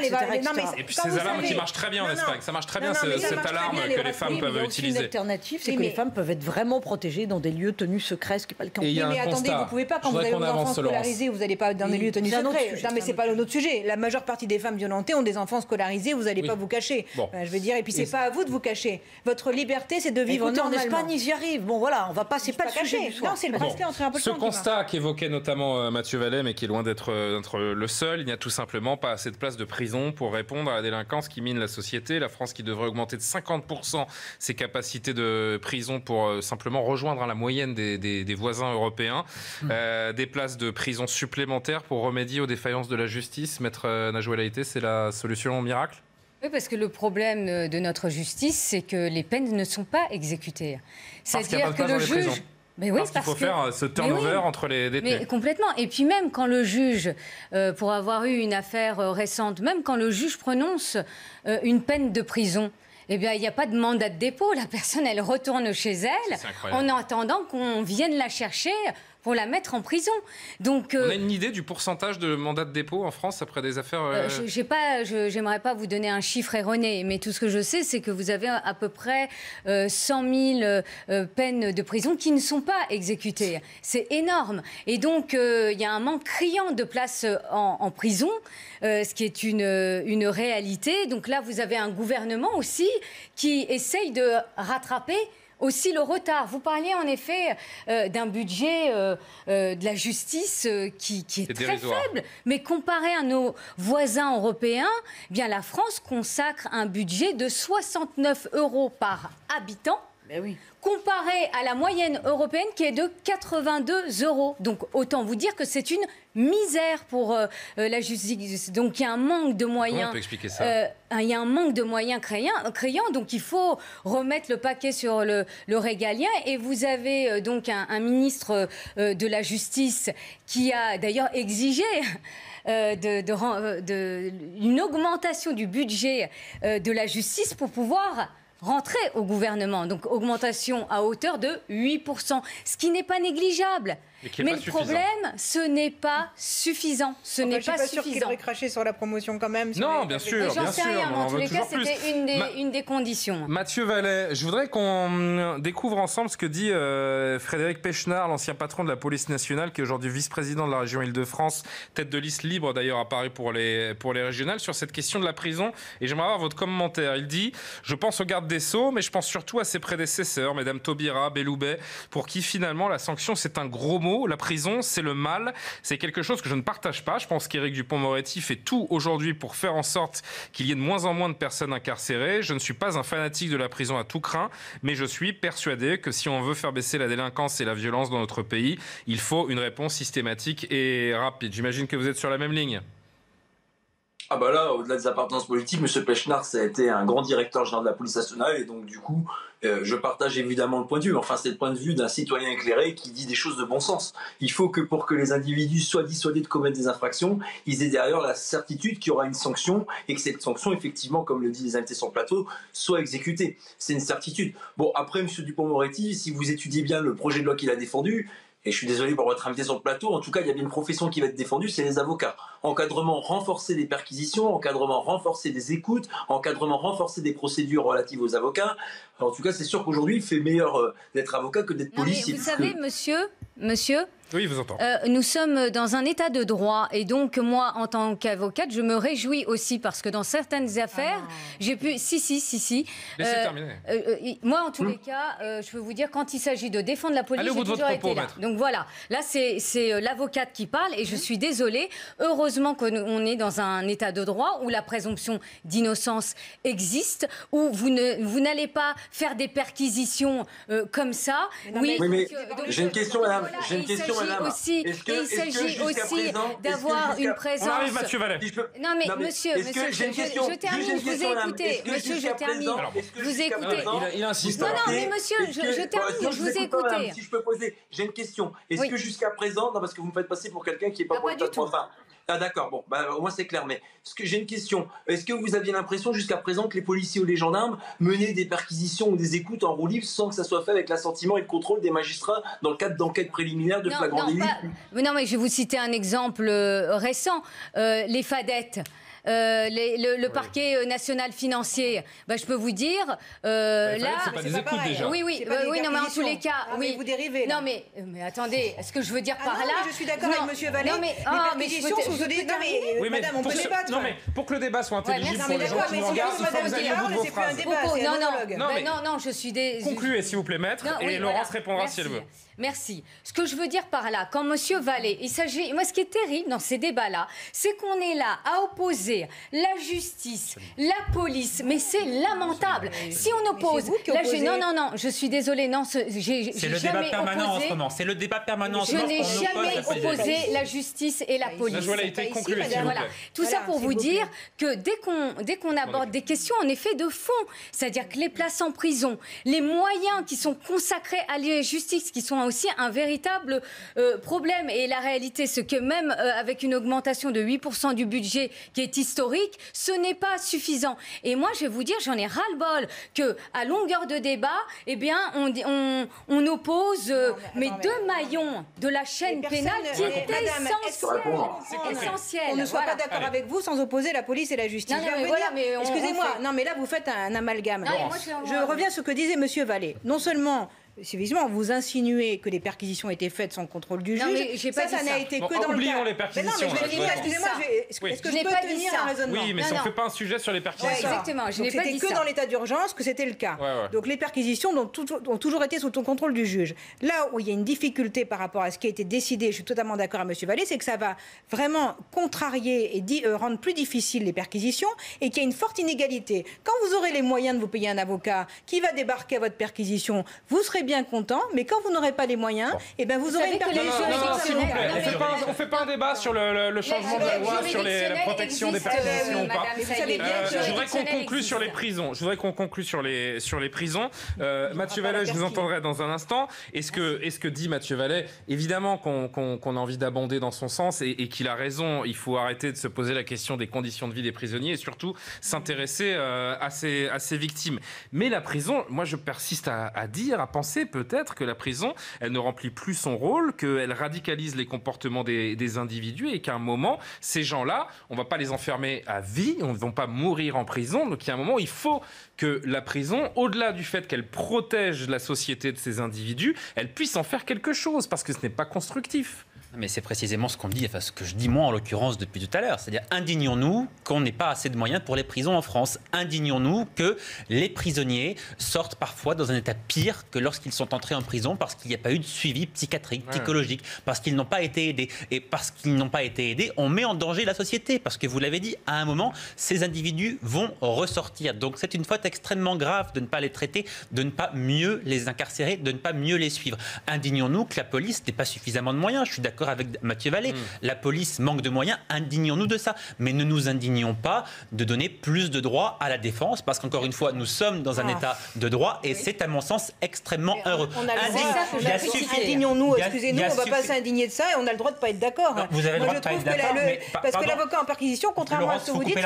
Et puis ces alarmes qui marchent très bien en Espagne. Ça marche très bien, cette alarme que les femmes peuvent utiliser. L'alternative, c'est que les femmes peuvent être vraiment protégées dans des lieux tenus secrets, ce qui n'est pas le cas. Oui, mais attendez, vous ne pouvez pas, quand vous avez vos enfants scolarisés, vous n'allez pas dans des lieux tenus secrets. Non, mais c'est pas notre sujet. La majeure partie des femmes violentées ont des enfants scolarisés, vous n'allez pas vous cacher. Je veux dire, et puis c'est pas à vous de vous cacher. Votre liberté, c'est de vivre normalement. En Espagne, ils y arrivent. Bon, voilà, on va pas, c'est pas le sujet du soir. Non, c'est le bracelet anti-rapprochement. Ce constat qu'évoquait notamment Mathieu Vallet, mais qui est loin d'être le seul, il n'y a tout simplement pas assez de places de prison pour répondre à la délinquance qui mine la société. La France qui devrait augmenter de 50% ses capacités de prison pour simplement rejoindre la moyenne des voisins européens. Des places de prison supplémentaires pour remédier aux défaillances de la justice. Maître Najouel Haïté, c'est la solution miracle? Oui, parce que le problème de notre justice, c'est que les peines ne sont pas exécutées. C'est-à-dire que le juge... Mais oui, parce qu'il faut faire ce turnover entre les détenus. Mais complètement. Et puis même quand le juge, pour avoir eu une affaire récente, même quand le juge prononce une peine de prison, eh bien, il n'y a pas de mandat de dépôt. La personne, elle retourne chez elle en attendant qu'on vienne la chercher pour la mettre en prison. Donc, on a une idée du pourcentage de mandats de dépôt en France après des affaires j'aimerais pas vous donner un chiffre erroné, mais tout ce que je sais, c'est que vous avez à peu près 100 000 peines de prison qui ne sont pas exécutées. C'est énorme. Et donc, il y a un manque criant de places en prison, ce qui est une réalité. Donc là, vous avez un gouvernement aussi qui essaye de rattraper aussi le retard. Vous parliez en effet d'un budget de la justice qui est très faible, mais comparé à nos voisins européens, eh bien la France consacre un budget de 69 € par habitant. Ben oui. Comparé à la moyenne européenne qui est de 82 €. Donc autant vous dire que c'est une misère pour la justice. Donc il y a un manque de moyens. Comment on peut expliquer ça ? Il y a un manque de moyens criant, donc il faut remettre le paquet sur le régalien. Et vous avez donc un ministre de la Justice qui a d'ailleurs exigé une augmentation du budget de la justice pour pouvoir rentrer au gouvernement. Donc augmentation à hauteur de 8%, ce qui n'est pas négligeable. Mais le problème, ce n'est pas suffisant. Ce n'est pas suffisant. Je ne suis pas sûre qu'il aurait craché sur la promotion quand même. Non, bien sûr. J'en sais rien, mais en tous les cas, c'était une des conditions. Mathieu Vallet, je voudrais qu'on découvre ensemble ce que dit Frédéric Pechnard, l'ancien patron de la police nationale, qui est aujourd'hui vice-président de la région Île-de-France, tête de liste libre d'ailleurs à Paris pour les régionales, sur cette question de la prison. Et j'aimerais avoir votre commentaire. Il dit « Je pense au garde des Sceaux, mais je pense surtout à ses prédécesseurs, mesdames Taubira, Belloubet, pour qui finalement la sanction c'est un gros mot. La prison, c'est le mal. C'est quelque chose que je ne partage pas. Je pense qu'Éric Dupond-Moretti fait tout aujourd'hui pour faire en sorte qu'il y ait de moins en moins de personnes incarcérées. Je ne suis pas un fanatique de la prison à tout craint, mais je suis persuadé que si on veut faire baisser la délinquance et la violence dans notre pays, il faut une réponse systématique et rapide. J'imagine que vous êtes sur la même ligne. Ah bah là, au-delà des appartenances politiques, M. Pechnard, ça a été un grand directeur général de la police nationale et donc du coup, je partage évidemment le point de vue. Enfin, c'est le point de vue d'un citoyen éclairé qui dit des choses de bon sens. Il faut que pour que les individus soient dissuadés de commettre des infractions, ils aient derrière la certitude qu'il y aura une sanction et que cette sanction, effectivement, comme le disent les invités sur le plateau, soit exécutée. C'est une certitude. Bon, après, M. Dupond-Moretti, si vous étudiez bien le projet de loi qu'il a défendu, et je suis désolé pour votre invité sur le plateau, en tout cas, il y a bien une profession qui va être défendue, c'est les avocats. Encadrement renforcé des perquisitions, encadrement renforcé des écoutes, encadrement renforcé des procédures relatives aux avocats. En tout cas, c'est sûr qu'aujourd'hui, il fait meilleur d'être avocat que d'être policier. Vous savez, monsieur, Oui, vous entend. Nous sommes dans un état de droit et donc moi, en tant qu'avocate, je me réjouis aussi parce que dans certaines affaires, j'ai pu... Si. Laissez terminer. Moi, en tous les cas, je peux vous dire, quand il s'agit de défendre la police, j'ai toujours été là. Donc voilà, là, c'est l'avocate qui parle et je suis désolée. Heureusement qu'on est dans un état de droit où la présomption d'innocence existe, où vous n'allez pas faire des perquisitions comme ça. Mais j'ai une question, madame. Il s'agit aussi d'avoir une présence... On arrive, Mathieu Vallet. Non, mais monsieur, je termine, je vous ai écouté. Monsieur, je termine. Vous écoutez. Il insiste. Non, mais monsieur, je termine, je vous ai écouté. Si je peux poser, j'ai une question. Est-ce que jusqu'à présent, non, parce que vous me faites passer pour quelqu'un qui n'est pas pour du tout. Ah d'accord, bon, au moins c'est clair, mais j'ai une question. Est-ce que vous aviez l'impression jusqu'à présent que les policiers ou les gendarmes menaient des perquisitions ou des écoutes en roue libre sans que ça soit fait avec l'assentiment et le contrôle des magistrats dans le cadre d'enquêtes préliminaires de flagrant délit? Non, mais je vais vous citer un exemple récent. Les fadettes. Le parquet national financier, je peux vous dire, là, c'est pas des écoutes déjà. Oui, non, mais en tous les cas, oui. Vous dérivez. Là. Non, mais attendez, ce que je veux dire par là. Je suis d'accord avec Monsieur Vallet. Non, mais perquisitions sont des. Non, mais madame, on peut débattre. Non, mais pour que le débat soit intelligible pour les gens qui nous regardent, il faut que vous ayez au bout de vos phrases. Non, je suis des. Concluez, s'il vous plaît, maître, et Laurence répondra si elle veut. Merci. Ce que je veux dire par là, quand Monsieur Vallet, moi, ce qui est terrible dans ces débats-là, c'est qu'on est là à opposer la justice, la police, mais c'est lamentable. Si on oppose, non, je suis désolée, non, c'est le débat permanent en ce moment. C'est le débat permanent. Je n'ai jamais opposé la justice et la police. Voilà. Tout ça pour vous dire que dès qu'on aborde des questions en effet de fond, c'est-à-dire que les places en prison, les moyens qui sont consacrés à la justice, qui sont aussi un véritable problème. Et la réalité, c'est que même avec une augmentation de 8% du budget qui est historique, ce n'est pas suffisant. Et moi, je vais vous dire, j'en ai ras-le-bol qu'à longueur de débat, on oppose deux maillons de la chaîne pénale qui est essentiel. On ne soit pas d'accord avec vous sans opposer la police et la justice. Excusez-moi, non mais là vous faites un amalgame. Je reviens à ce que disait Monsieur Vallet. Non seulement évidemment, vous insinuez que les perquisitions étaient faites sans contrôle du juge. Ça n'a été que dans le cas. Oublions les perquisitions. Excusez-moi, est-ce que je peux tenir un raisonnement? Oui, mais ça ne fait pas un sujet sur les perquisitions. Exactement, je n'ai pas dit ça. C'était que dans l'état d'urgence que c'était le cas. Donc les perquisitions ont toujours été sous le contrôle du juge. Là où il y a une difficulté par rapport à ce qui a été décidé, je suis totalement d'accord avec M. Vallet, c'est que ça va vraiment contrarier et rendre plus difficile les perquisitions et qu'il y a une forte inégalité. Quand vous aurez les moyens de vous payer un avocat qui va débarquer à votre perquisition, vous serez bien content, mais quand vous n'aurez pas les moyens, vous aurez une perquisition. S'il vous plaît, on ne fait pas un débat sur le changement de la loi, sur la protection des perquisitions ou pas. Je voudrais qu'on conclue sur les prisons. Mathieu Vallet, je vous entendrai dans un instant. Est-ce que dit Mathieu Vallet, évidemment qu'on a envie d'abonder dans son sens et qu'il a raison, il faut arrêter de se poser la question des conditions de vie des prisonniers et surtout s'intéresser à ces victimes. Mais la prison, moi je persiste à penser peut-être que la prison, elle ne remplit plus son rôle, qu'elle radicalise les comportements des individus et qu'à un moment, ces gens-là, on ne va pas les enfermer à vie, on ne va pas mourir en prison. Donc il y a un moment, il faut que la prison, au-delà du fait qu'elle protège la société de ces individus, elle puisse en faire quelque chose parce que ce n'est pas constructif. Mais c'est précisément ce qu'on dit, enfin ce que je dis moi en l'occurrence depuis tout à l'heure. C'est-à-dire indignons-nous qu'on n'ait pas assez de moyens pour les prisons en France. Indignons-nous que les prisonniers sortent parfois dans un état pire que lorsqu'ils sont entrés en prison parce qu'il n'y a pas eu de suivi psychiatrique, psychologique, parce qu'ils n'ont pas été aidés. Et parce qu'ils n'ont pas été aidés, on met en danger la société. Parce que vous l'avez dit, à un moment, ces individus vont ressortir. Donc c'est une faute extrêmement grave de ne pas les traiter, de ne pas mieux les incarcérer, de ne pas mieux les suivre. Indignons-nous que la police n'ait pas suffisamment de moyens. Je suis d'accord avec Mathieu Vallet. La police manque de moyens, indignons-nous de ça. Mais ne nous indignons pas de donner plus de droits à la défense, parce qu'encore une fois, nous sommes dans un état de droit et c'est à mon sens extrêmement heureux. Indignons-nous, excusez-nous, on ne va pas s'indigner de ça et on a le droit de ne pas être d'accord. Vous avez le droit de ne pas être d'accord. Parce que l'avocat en perquisition, contrairement à ce que vous dites,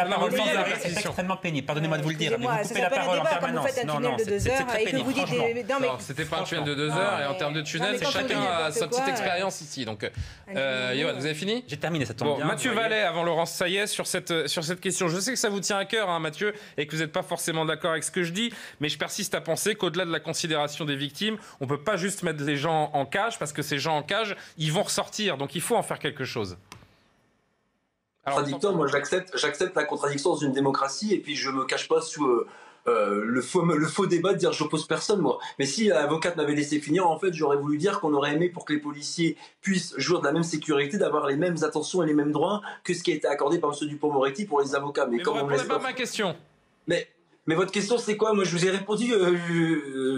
c'est extrêmement pénible. Pardonnez-moi de vous le dire, mais vous coupez la parole en permanence. Vous faites un tunnel de 2 heures et que vous dites... Non, c'était pas un tunnel de 2 heures et en termes de tunnel, chacun a sa petite expérience ici. Donc, Yoann, vous avez fini ? J'ai terminé, ça tombe bien. Mathieu Vallet, avant Laurence Saillet, sur cette question. Je sais que ça vous tient à cœur, Mathieu, et que vous n'êtes pas forcément d'accord avec ce que je dis, mais je persiste à penser qu'au-delà de la considération des victimes, victimes. On ne peut pas juste mettre les gens en cage parce que ces gens en cage, ils vont ressortir. Donc il faut en faire quelque chose. Contradictoire, moi j'accepte la contradiction dans une démocratie et puis je me cache pas sous le faux débat de dire j'oppose personne moi. Mais si l'avocate m'avait laissé finir, en fait j'aurais voulu dire qu'on aurait aimé pour que les policiers puissent jouir de la même sécurité, d'avoir les mêmes attentions et les mêmes droits que ce qui a été accordé par M. Dupond-Moretti pour les avocats. Mais vous ne répondez pas à ma question. Mais votre question c'est quoi? Moi je vous ai répondu,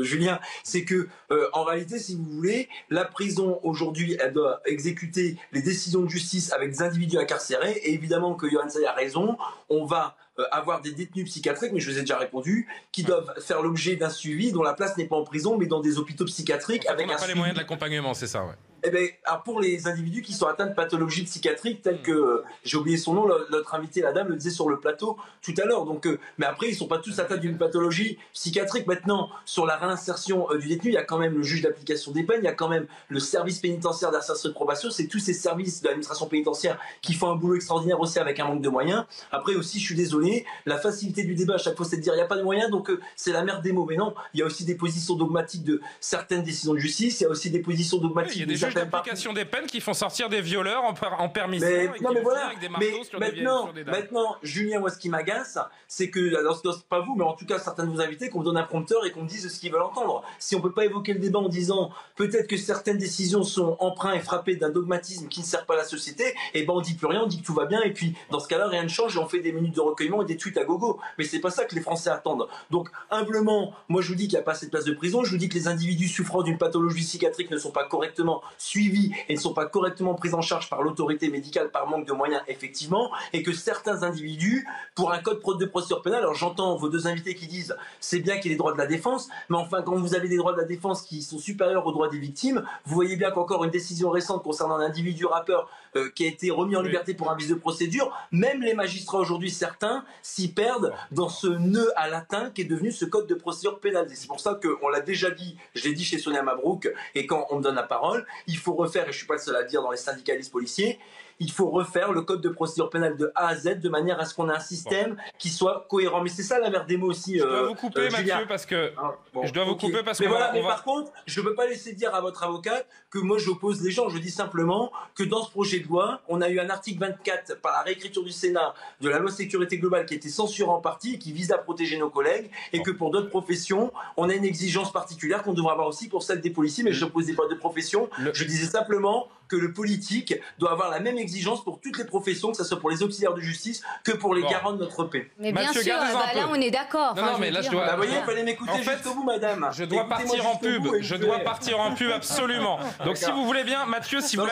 Julien. C'est que en réalité, si vous voulez, la prison aujourd'hui, elle doit exécuter les décisions de justice avec des individus incarcérés. Et évidemment que Yohann Say a raison. On va avoir des détenus psychiatriques, mais je vous ai déjà répondu, qui doivent faire l'objet d'un suivi dont la place n'est pas en prison, mais dans des hôpitaux psychiatriques. On n'a pas les moyens de l'accompagnement, c'est ça, ouais. Eh bien, pour les individus qui sont atteints de pathologies psychiatriques telles que, j'ai oublié son nom, notre invité, la dame, le disait sur le plateau tout à l'heure. Donc, mais après, ils ne sont pas tous atteints d'une pathologie psychiatrique. Maintenant, sur la réinsertion du détenu, il y a quand même le juge d'application des peines, il y a quand même le service pénitentiaire d'insertion et de probation. C'est tous ces services de l'administration pénitentiaire qui font un boulot extraordinaire aussi avec un manque de moyens. Après aussi, je suis désolé, la facilité du débat à chaque fois, c'est de dire il n'y a pas de moyens, donc c'est la merde des mots. Mais non, il y a aussi des positions dogmatiques de certaines décisions de justice, il y a aussi des positions dogmatiques de d'application des peines qui font sortir des violeurs en permission avec des marteaux sur maintenant, Julien, moi ce qui m'agace, c'est que, alors c'est pas vous, mais en tout cas certains de vos invités, qu'on me donne un prompteur et qu'on me dise ce qu'ils veulent entendre. Si on peut pas évoquer le débat en disant peut-être que certaines décisions sont empreintes et frappées d'un dogmatisme qui ne sert pas à la société, et ben on dit plus rien, on dit que tout va bien, et puis dans ce cas-là rien ne change et on fait des minutes de recueillement et des tweets à gogo. Mais c'est pas ça que les Français attendent. Donc humblement, moi je vous dis qu'il n'y a pas assez de place de prison, je vous dis que les individus souffrant d'une pathologie psychiatrique ne sont pas correctement suivis et ne sont pas correctement pris en charge par l'autorité médicale par manque de moyens effectivement, et que certains individus, pour un code de procédure pénale, alors j'entends vos deux invités qui disent c'est bien qu'il y ait des droits de la défense, mais enfin quand vous avez des droits de la défense qui sont supérieurs aux droits des victimes, vous voyez bien qu'encore une décision récente concernant un individu rappeur qui a été remis en liberté pour un vice de procédure, même les magistrats aujourd'hui, certains s'y perdent dans ce nœud à latin qui est devenu ce code de procédure pénale. Et c'est pour ça qu'on l'a déjà dit, je l'ai dit chez Sonia Mabrouk, et quand on me donne la parole, il faut refaire, et je ne suis pas le seul à le dire dans les syndicalistes policiers, il faut refaire le code de procédure pénale de A à Z de manière à ce qu'on ait un système qui soit cohérent. Mais c'est ça la merde des mots aussi. Je dois vous couper, Mathieu, parce que par contre, je ne peux pas laisser dire à votre avocate que moi j'oppose les gens. Je dis simplement que dans ce projet de loi, on a eu un article 24 par la réécriture du Sénat de la loi sécurité globale qui a été censuré en partie et qui vise à protéger nos collègues, et que pour d'autres professions, on a une exigence particulière qu'on devrait avoir aussi pour celle des policiers. Mais je n'oppose pas de profession. Je disais simplement que le politique doit avoir la même exigence pour toutes les professions, que ce soit pour les auxiliaires de justice que pour les garants de notre paix. Mais bien sûr, là on est d'accord. Non, mais là je dois. Vous voyez, il fallait m'écouter jusqu'au bout, madame. Je dois partir en pub. Je dois partir en pub absolument. Donc si vous voulez bien, Mathieu, si vous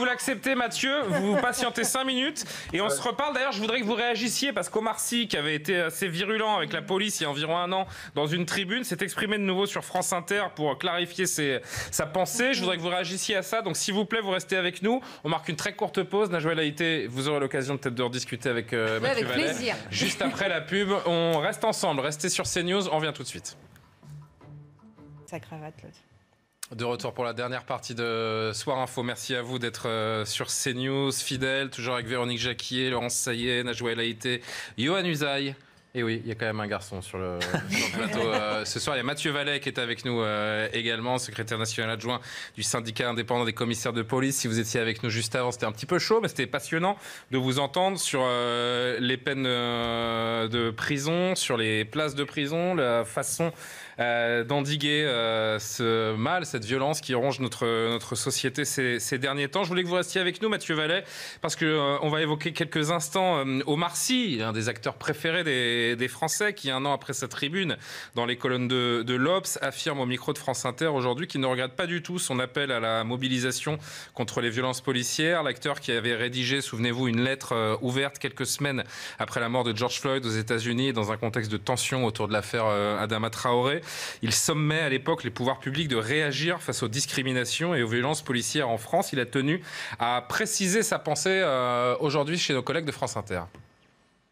l'acceptez, Mathieu, vous patientez 5 minutes et on se reparle. D'ailleurs, je voudrais que vous réagissiez parce qu'Omar Sy, qui avait été assez virulent avec la police il y a environ un an dans une tribune, s'est exprimé de nouveau sur France Inter pour clarifier sa pensée. Je voudrais que vous réagissiez à ça. Donc s'il vous plaît, vous restez avec nous. On marque une très courte pause. Najwa El Haïté, vous aurez l'occasion peut-être de rediscuter avec Mathieu Vallet. Plaisir. Juste après la pub, on reste ensemble. Restez sur CNews, on revient tout de suite. Sa cravate, l'autre. De retour pour la dernière partie de Soir Info. Merci à vous d'être sur CNews, fidèle, toujours avec Véronique Jacquier, Laurence Saillet, Najwa El Haïté, Yohann Usaï. Et oui, il y a quand même un garçon sur le plateau ce soir. Il y a Mathieu Vallet qui est avec nous également, secrétaire national adjoint du syndicat indépendant des commissaires de police. Si vous étiez avec nous juste avant, c'était un petit peu chaud, mais c'était passionnant de vous entendre sur les peines de prison, sur les places de prison, la façon d'endiguer ce mal, cette violence qui ronge notre société ces derniers temps. Je voulais que vous restiez avec nous, Mathieu Vallet, parce qu'on va évoquer quelques instants Omar Sy, un des acteurs préférés des Français, qui un an après sa tribune dans les colonnes de l'Obs affirme au micro de France Inter aujourd'hui qu'il ne regrette pas du tout son appel à la mobilisation contre les violences policières. L'acteur qui avait rédigé, souvenez-vous, une lettre ouverte quelques semaines après la mort de George Floyd aux États-Unis dans un contexte de tension autour de l'affaire Adama Traoré. Il sommait à l'époque les pouvoirs publics de réagir face aux discriminations et aux violences policières en France. Il a tenu à préciser sa pensée aujourd'hui chez nos collègues de France Inter.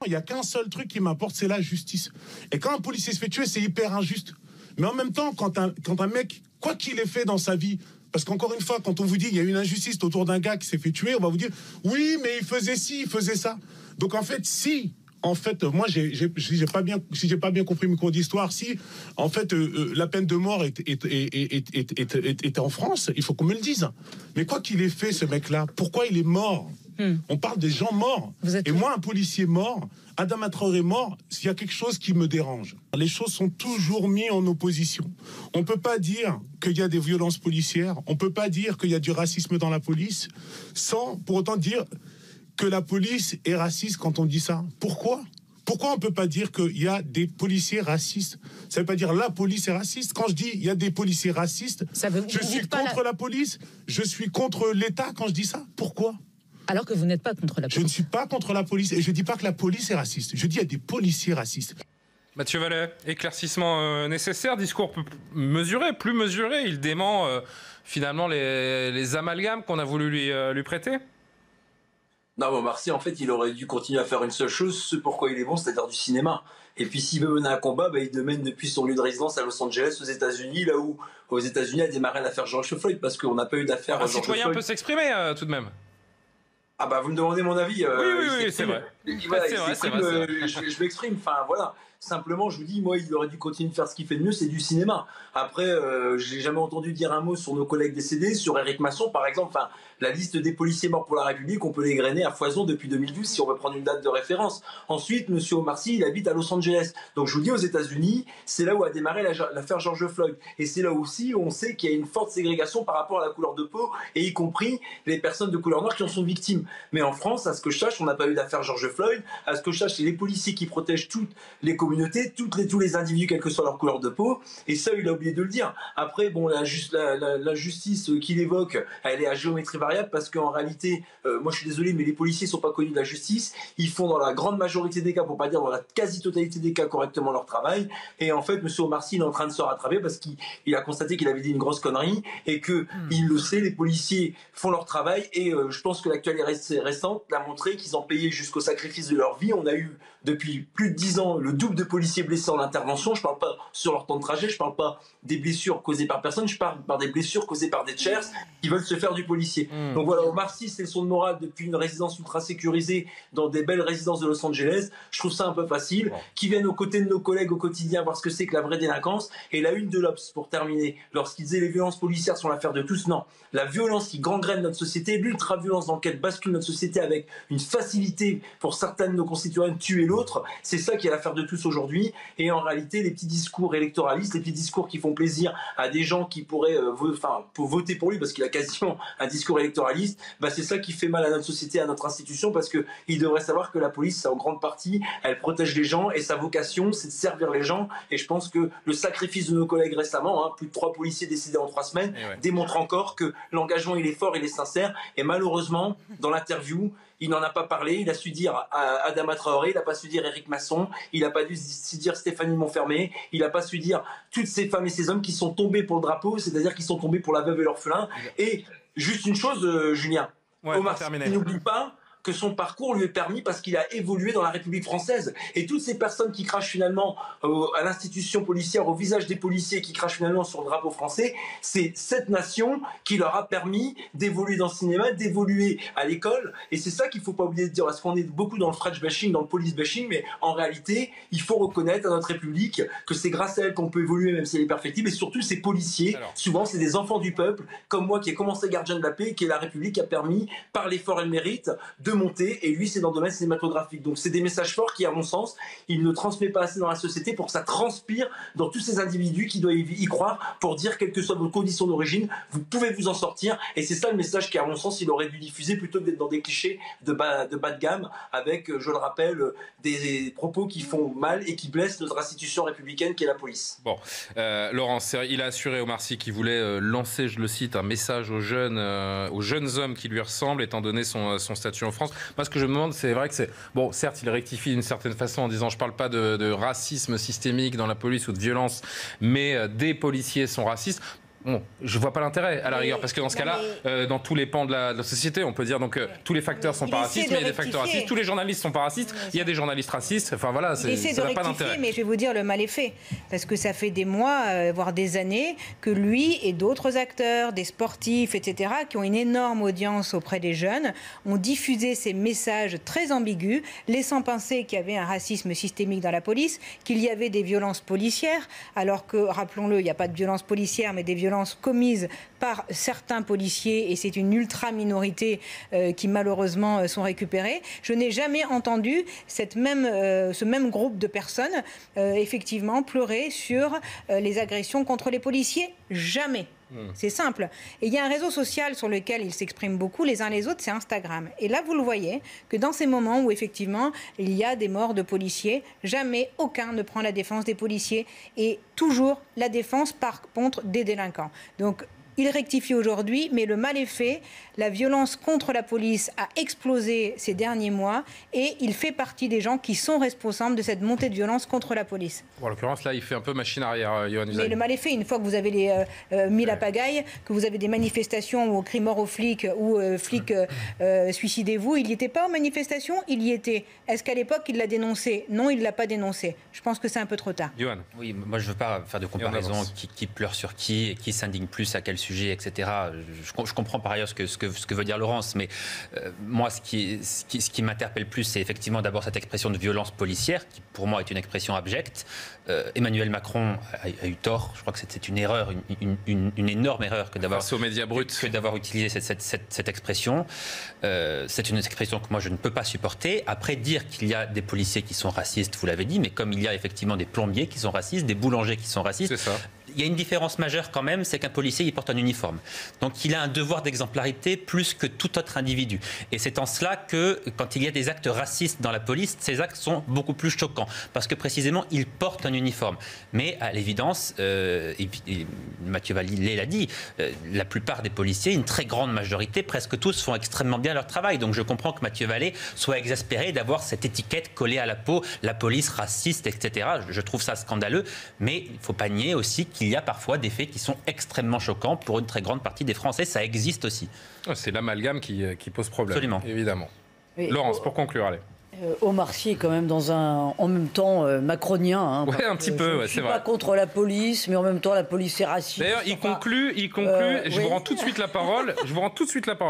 Il n'y a qu'un seul truc qui m'importe, c'est la justice. Et quand un policier se fait tuer, c'est hyper injuste. Mais en même temps, quand un mec, quoi qu'il ait fait dans sa vie, parce qu'encore une fois, quand on vous dit qu'il y a une injustice autour d'un gars qui s'est fait tuer, on va vous dire « Oui, mais il faisait ci, il faisait ça ». Donc en fait, si en fait, moi, si j'ai pas bien compris mes cours d'histoire, si, en fait, la peine de mort est en France, il faut qu'on me le dise. Mais quoi qu'il ait fait, ce mec-là, pourquoi il est mort? On parle des gens morts. Et moi, un policier mort, Adama Traoré mort, s'il y a quelque chose qui me dérange. Les choses sont toujours mises en opposition. On ne peut pas dire qu'il y a des violences policières, on ne peut pas dire qu'il y a du racisme dans la police, sans pour autant dire que la police est raciste quand on dit ça. Pourquoi on ne peut pas dire qu'il y a des policiers racistes? Ça ne veut pas dire la police est raciste. Quand je dis il y a des policiers racistes, je suis contre la police, je suis contre l'État quand je dis ça. Pourquoi? Alors que vous n'êtes pas contre la police. Je ne suis pas contre la police et je ne dis pas que la police est raciste. Je dis qu'il y a des policiers racistes. Mathieu Vallet, éclaircissement nécessaire, discours mesuré, plus mesuré. Il dément finalement les amalgames qu'on a voulu lui prêter. Non, mais Marseille, en fait, il aurait dû continuer à faire une seule chose, ce pourquoi il est bon, c'est-à-dire du cinéma. Et puis, s'il veut mener un combat, il le mène depuis son lieu de résidence à Los Angeles, aux États-Unis, là où, aux États-Unis, a démarré l'affaire George Floyd, parce qu'on n'a pas eu d'affaire George Floyd. Un citoyen peut s'exprimer tout de même. Ah bah vous me demandez mon avis. Oui, c'est vrai. Je m'exprime, enfin voilà. Simplement, je vous dis, moi, il aurait dû continuer de faire ce qu'il fait de mieux, c'est du cinéma. Après, j'ai jamais entendu dire un mot sur nos collègues décédés, sur Éric Masson, par exemple. Enfin, la liste des policiers morts pour la République, on peut l'égrener à foison depuis 2012 si on veut prendre une date de référence. Ensuite, M. Omar Sy, il habite à Los Angeles. Donc, je vous dis, aux États-Unis, c'est là où a démarré l'affaire George Floyd. Et c'est là aussi où on sait qu'il y a une forte ségrégation par rapport à la couleur de peau, et y compris les personnes de couleur noire qui en sont victimes. Mais en France, à ce que je sache, on n'a pas eu d'affaire George Floyd. À ce que je sache, c'est les policiers qui protègent toutes les communautés, tous les individus, quelle que soit leur couleur de peau. Et ça, il a oublié de le dire. Après, bon, la justice qu'il évoque, elle est à géométrie variable parce qu'en réalité, moi je suis désolé, mais les policiers ne sont pas connus de la justice. Ils font dans la grande majorité des cas, pour pas dire dans la quasi-totalité des cas, correctement leur travail. Et en fait, M. Omar Sy, il est en train de se rattraper parce qu'il a constaté qu'il avait dit une grosse connerie et que il le sait, les policiers font leur travail. Et je pense que l'actualité récente l'a montré qu'ils ont payé jusqu'au sacrifice de leur vie. On a eu depuis plus de 10 ans le double de policiers blessés en intervention. Je ne parle pas sur leur temps de trajet, je ne parle pas des blessures causées par personne, je parle par des blessures causées par des chairs qui veulent se faire du policier. Donc voilà, Omar Sy, c'est le son de morale depuis une résidence ultra sécurisée dans des belles résidences de Los Angeles. Je trouve ça un peu facile. Qui viennent aux côtés de nos collègues au quotidien voir ce que c'est que la vraie délinquance. Et la une de l'Obs, pour terminer, lorsqu'ils disaient les violences policières sont l'affaire de tous, non. La violence qui gangrène notre société, l'ultra-violence dans laquelle bascule notre société avec une facilité pour certains de nos concitoyens de tuer l'autre, c'est ça qui est l'affaire de tous aujourd'hui. Et en réalité, les petits discours électoralistes, les petits discours qui font plaisir à des gens qui pourraient voter pour lui parce qu'il a quasiment un discours électoraliste, c'est ça qui fait mal à notre société, à notre institution, parce qu'il devrait savoir que la police, en grande partie, elle protège les gens et sa vocation, c'est de servir les gens. Et je pense que le sacrifice de nos collègues récemment, plus de 3 policiers décédés en 3 semaines, démontre encore que l'engagement, il est fort, il est sincère. Et malheureusement, dans l'interview, il n'en a pas parlé, il a su dire à Adama Traoré, il n'a pas su dire Éric Masson, il n'a pas su dire Stéphanie Montfermé, il n'a pas su dire toutes ces femmes et ces hommes qui sont tombés pour le drapeau, c'est-à-dire qui sont tombés pour la veuve et l'orphelin. Et juste une chose, Julien, Omar Sy, n'oublie pas que son parcours lui est permis parce qu'il a évolué dans la République française. Et toutes ces personnes qui crachent finalement à l'institution policière, au visage des policiers, qui crachent finalement sur le drapeau français, c'est cette nation qui leur a permis d'évoluer dans le cinéma, d'évoluer à l'école. Et c'est ça qu'il ne faut pas oublier de dire, parce qu'on est beaucoup dans le French bashing, dans le police bashing, mais en réalité, il faut reconnaître à notre République que c'est grâce à elle qu'on peut évoluer, même si elle est perfectible. Et surtout, ces policiers, souvent, c'est des enfants du peuple, comme moi qui ai commencé gardien de la paix, qui est la République, qui a permis, par l'effort et le mérite, de monter, et lui c'est dans le domaine cinématographique. Donc c'est des messages forts qui, à mon sens, il ne transmet pas assez dans la société pour que ça transpire dans tous ces individus qui doivent y croire pour dire, quelles que soient vos conditions d'origine, vous pouvez vous en sortir. Et c'est ça le message qui, à mon sens, il aurait dû diffuser plutôt que d'être dans des clichés de bas de gamme avec, je le rappelle, des propos qui font mal et qui blessent notre institution républicaine qui est la police. Bon, Laurence, il a assuré, Omar Sy, qu'il voulait lancer, je le cite, un message aux jeunes hommes qui lui ressemblent, étant donné son statut en France. Moi, ce que je me demande, c'est vrai que c'est... Bon, certes, il rectifie d'une certaine façon en disant « je ne parle pas de racisme systémique dans la police ou de violence, mais des policiers sont racistes ». Bon, je vois pas l'intérêt à la rigueur, parce que dans ce cas-là, dans tous les pans de la société, on peut dire donc tous les facteurs sont pas racistes, mais il y a des facteurs racistes. Tous les journalistes sont pas racistes. Il y a des journalistes racistes. Enfin voilà, ça n'a pas d'intérêt. Mais je vais vous dire, le mal est fait, parce que ça fait des mois, voire des années, que lui et d'autres acteurs, des sportifs, etc., qui ont une énorme audience auprès des jeunes, ont diffusé ces messages très ambigus, laissant penser qu'il y avait un racisme systémique dans la police, qu'il y avait des violences policières, alors que, rappelons-le, il n'y a pas de violences policières, mais des violences commises par certains policiers, et c'est une ultra-minorité qui malheureusement sont récupérées. Je n'ai jamais entendu ce même groupe de personnes effectivement pleurer sur les agressions contre les policiers. Jamais. C'est simple. Et il y a un réseau social sur lequel ils s'expriment beaucoup les uns les autres, c'est Instagram. Et là, vous le voyez, que dans ces moments où effectivement il y a des morts de policiers, jamais aucun ne prend la défense des policiers et toujours la défense par contre des délinquants. Donc il rectifie aujourd'hui, mais le mal est fait. La violence contre la police a explosé ces derniers mois et il fait partie des gens qui sont responsables de cette montée de violence contre la police. Bon, en l'occurrence, là, il fait un peu machine arrière, Yohann Usaï. Mais le mal est fait. Une fois que vous avez mis la pagaille, que vous avez des manifestations où on crie mort aux flics ou flics suicidez-vous, il n'y était pas aux manifestations, il y était. Est-ce qu'à l'époque, il l'a dénoncé? Non, il ne l'a pas dénoncé. Je pense que c'est un peu trop tard. Yohann. Oui, moi, je ne veux pas faire de comparaison qui pleure sur qui et qui s'indigne plus à quel sujet, etc. Je comprends par ailleurs ce que veut dire Laurence, mais moi, ce qui m'interpelle plus, c'est effectivement d'abord cette expression de violence policière, qui pour moi est une expression abjecte. Emmanuel Macron a eu tort. Je crois que c'était une erreur, une énorme erreur que d'avoir utilisé cette expression. C'est une expression que moi, je ne peux pas supporter. Après, dire qu'il y a des policiers qui sont racistes, vous l'avez dit, mais comme il y a effectivement des plombiers qui sont racistes, des boulangers qui sont racistes, il y a une différence majeure quand même, c'est qu'un policier, il porte un uniforme. Donc il a un devoir d'exemplarité plus que tout autre individu. Et c'est en cela que, quand il y a des actes racistes dans la police, ces actes sont beaucoup plus choquants. Parce que précisément, il porte un uniforme. Mais à l'évidence, et Mathieu Vallée l'a dit, la plupart des policiers, une très grande majorité, presque tous, font extrêmement bien leur travail. Donc je comprends que Mathieu Vallée soit exaspéré d'avoir cette étiquette collée à la peau, la police raciste, etc. Je trouve ça scandaleux. Mais il ne faut pas nier aussi qu'il y a parfois des faits qui sont extrêmement choquants pour une très grande partie des Français. Ça existe aussi. C'est l'amalgame qui pose problème. Absolument. Évidemment. Oui. Laurence, pour conclure, allez. Omar Sy est quand même en même temps macronien. Hein, ouais, un petit peu, c'est vrai. Pas contre la police, mais en même temps la police est raciste. D'ailleurs, il conclut. Je vous rends tout de suite la parole.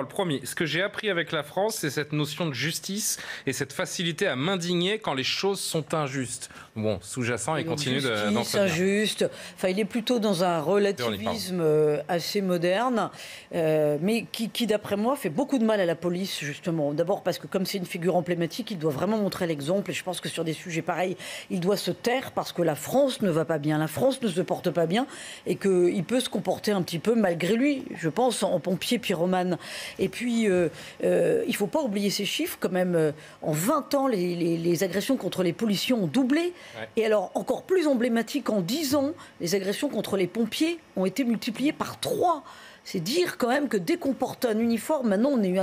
Promis. Ce que j'ai appris avec la France, c'est cette notion de justice et cette facilité à m'indigner quand les choses sont injustes. Bon, sous-jacent, il continue d'en faire. Injuste. Enfin, il est plutôt dans un relativisme assez moderne, mais qui, d'après moi, fait beaucoup de mal à la police, justement. D'abord parce que comme c'est une figure emblématique, il doit vraiment montrer l'exemple, et je pense que sur des sujets pareils, il doit se taire parce que la France ne va pas bien, la France ne se porte pas bien, et qu'il peut se comporter un petit peu malgré lui, je pense, en pompier pyromane. Et puis, il ne faut pas oublier ces chiffres, quand même. En 20 ans, les agressions contre les policiers ont doublé, et alors, encore plus emblématique, en 10 ans, les agressions contre les pompiers ont été multipliées par 3. C'est dire quand même que dès qu'on porte un uniforme, maintenant on est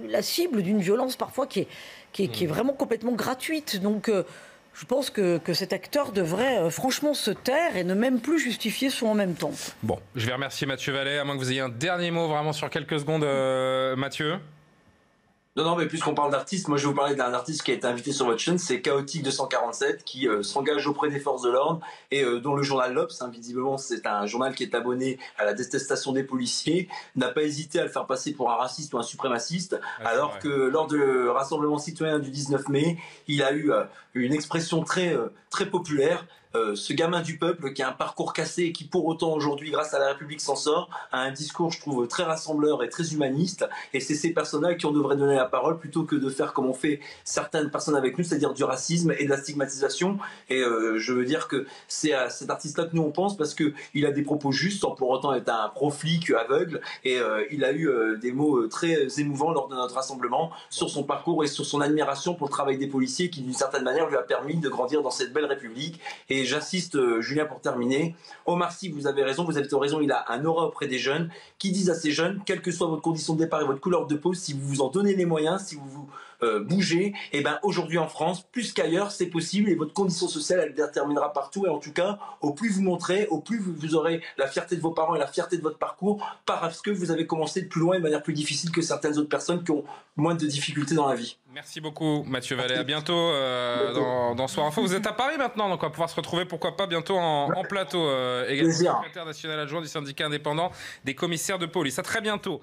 la cible d'une violence parfois qui est vraiment complètement gratuite. Donc je pense que cet acteur devrait franchement se taire et ne même plus justifier son en même temps. Bon, je vais remercier Mathieu Vallée, à moins que vous ayez un dernier mot vraiment sur quelques secondes, Mathieu. Non, mais puisqu'on parle d'artistes, moi je vais vous parler d'un artiste qui a été invité sur votre chaîne, c'est Chaotique 247, qui s'engage auprès des forces de l'ordre et dont le journal L'Obs, visiblement c'est un journal qui est abonné à la détestation des policiers, n'a pas hésité à le faire passer pour un raciste ou un suprémaciste, alors que lors du rassemblement citoyen du 19 mai, il a eu une expression très populaire. Ce gamin du peuple qui a un parcours cassé et qui pour autant aujourd'hui grâce à la République s'en sort, a un discours je trouve très rassembleur et très humaniste, et c'est ces personnes-là qui on devrait donner la parole plutôt que de faire comme on fait certaines personnes avec nous, c'est-à-dire du racisme et de la stigmatisation. Et je veux dire que c'est à cet artiste-là que nous on pense, parce qu'il a des propos justes sans pour autant être un pro-flic aveugle, et il a eu des mots très émouvants lors de notre rassemblement sur son parcours et sur son admiration pour le travail des policiers qui d'une certaine manière lui a permis de grandir dans cette belle République. Et j'insiste, Julien, pour terminer, Omar Sy, vous avez raison, il a un aura auprès des jeunes qui disent à ces jeunes, quelle que soit votre condition de départ et votre couleur de peau, si vous vous en donnez les moyens, si vous vous bouger. Et ben aujourd'hui en France, plus qu'ailleurs, c'est possible et votre condition sociale, elle déterminera partout. Et en tout cas, au plus vous montrez, au plus vous aurez la fierté de vos parents et la fierté de votre parcours, parce que vous avez commencé de plus loin et de manière plus difficile que certaines autres personnes qui ont moins de difficultés dans la vie. Merci beaucoup Mathieu Vallet, à bientôt dans Soir Info. Vous êtes à Paris maintenant, donc on va pouvoir se retrouver pourquoi pas bientôt en plateau. Également secrétaire national adjoint du syndicat indépendant des commissaires de police. À très bientôt.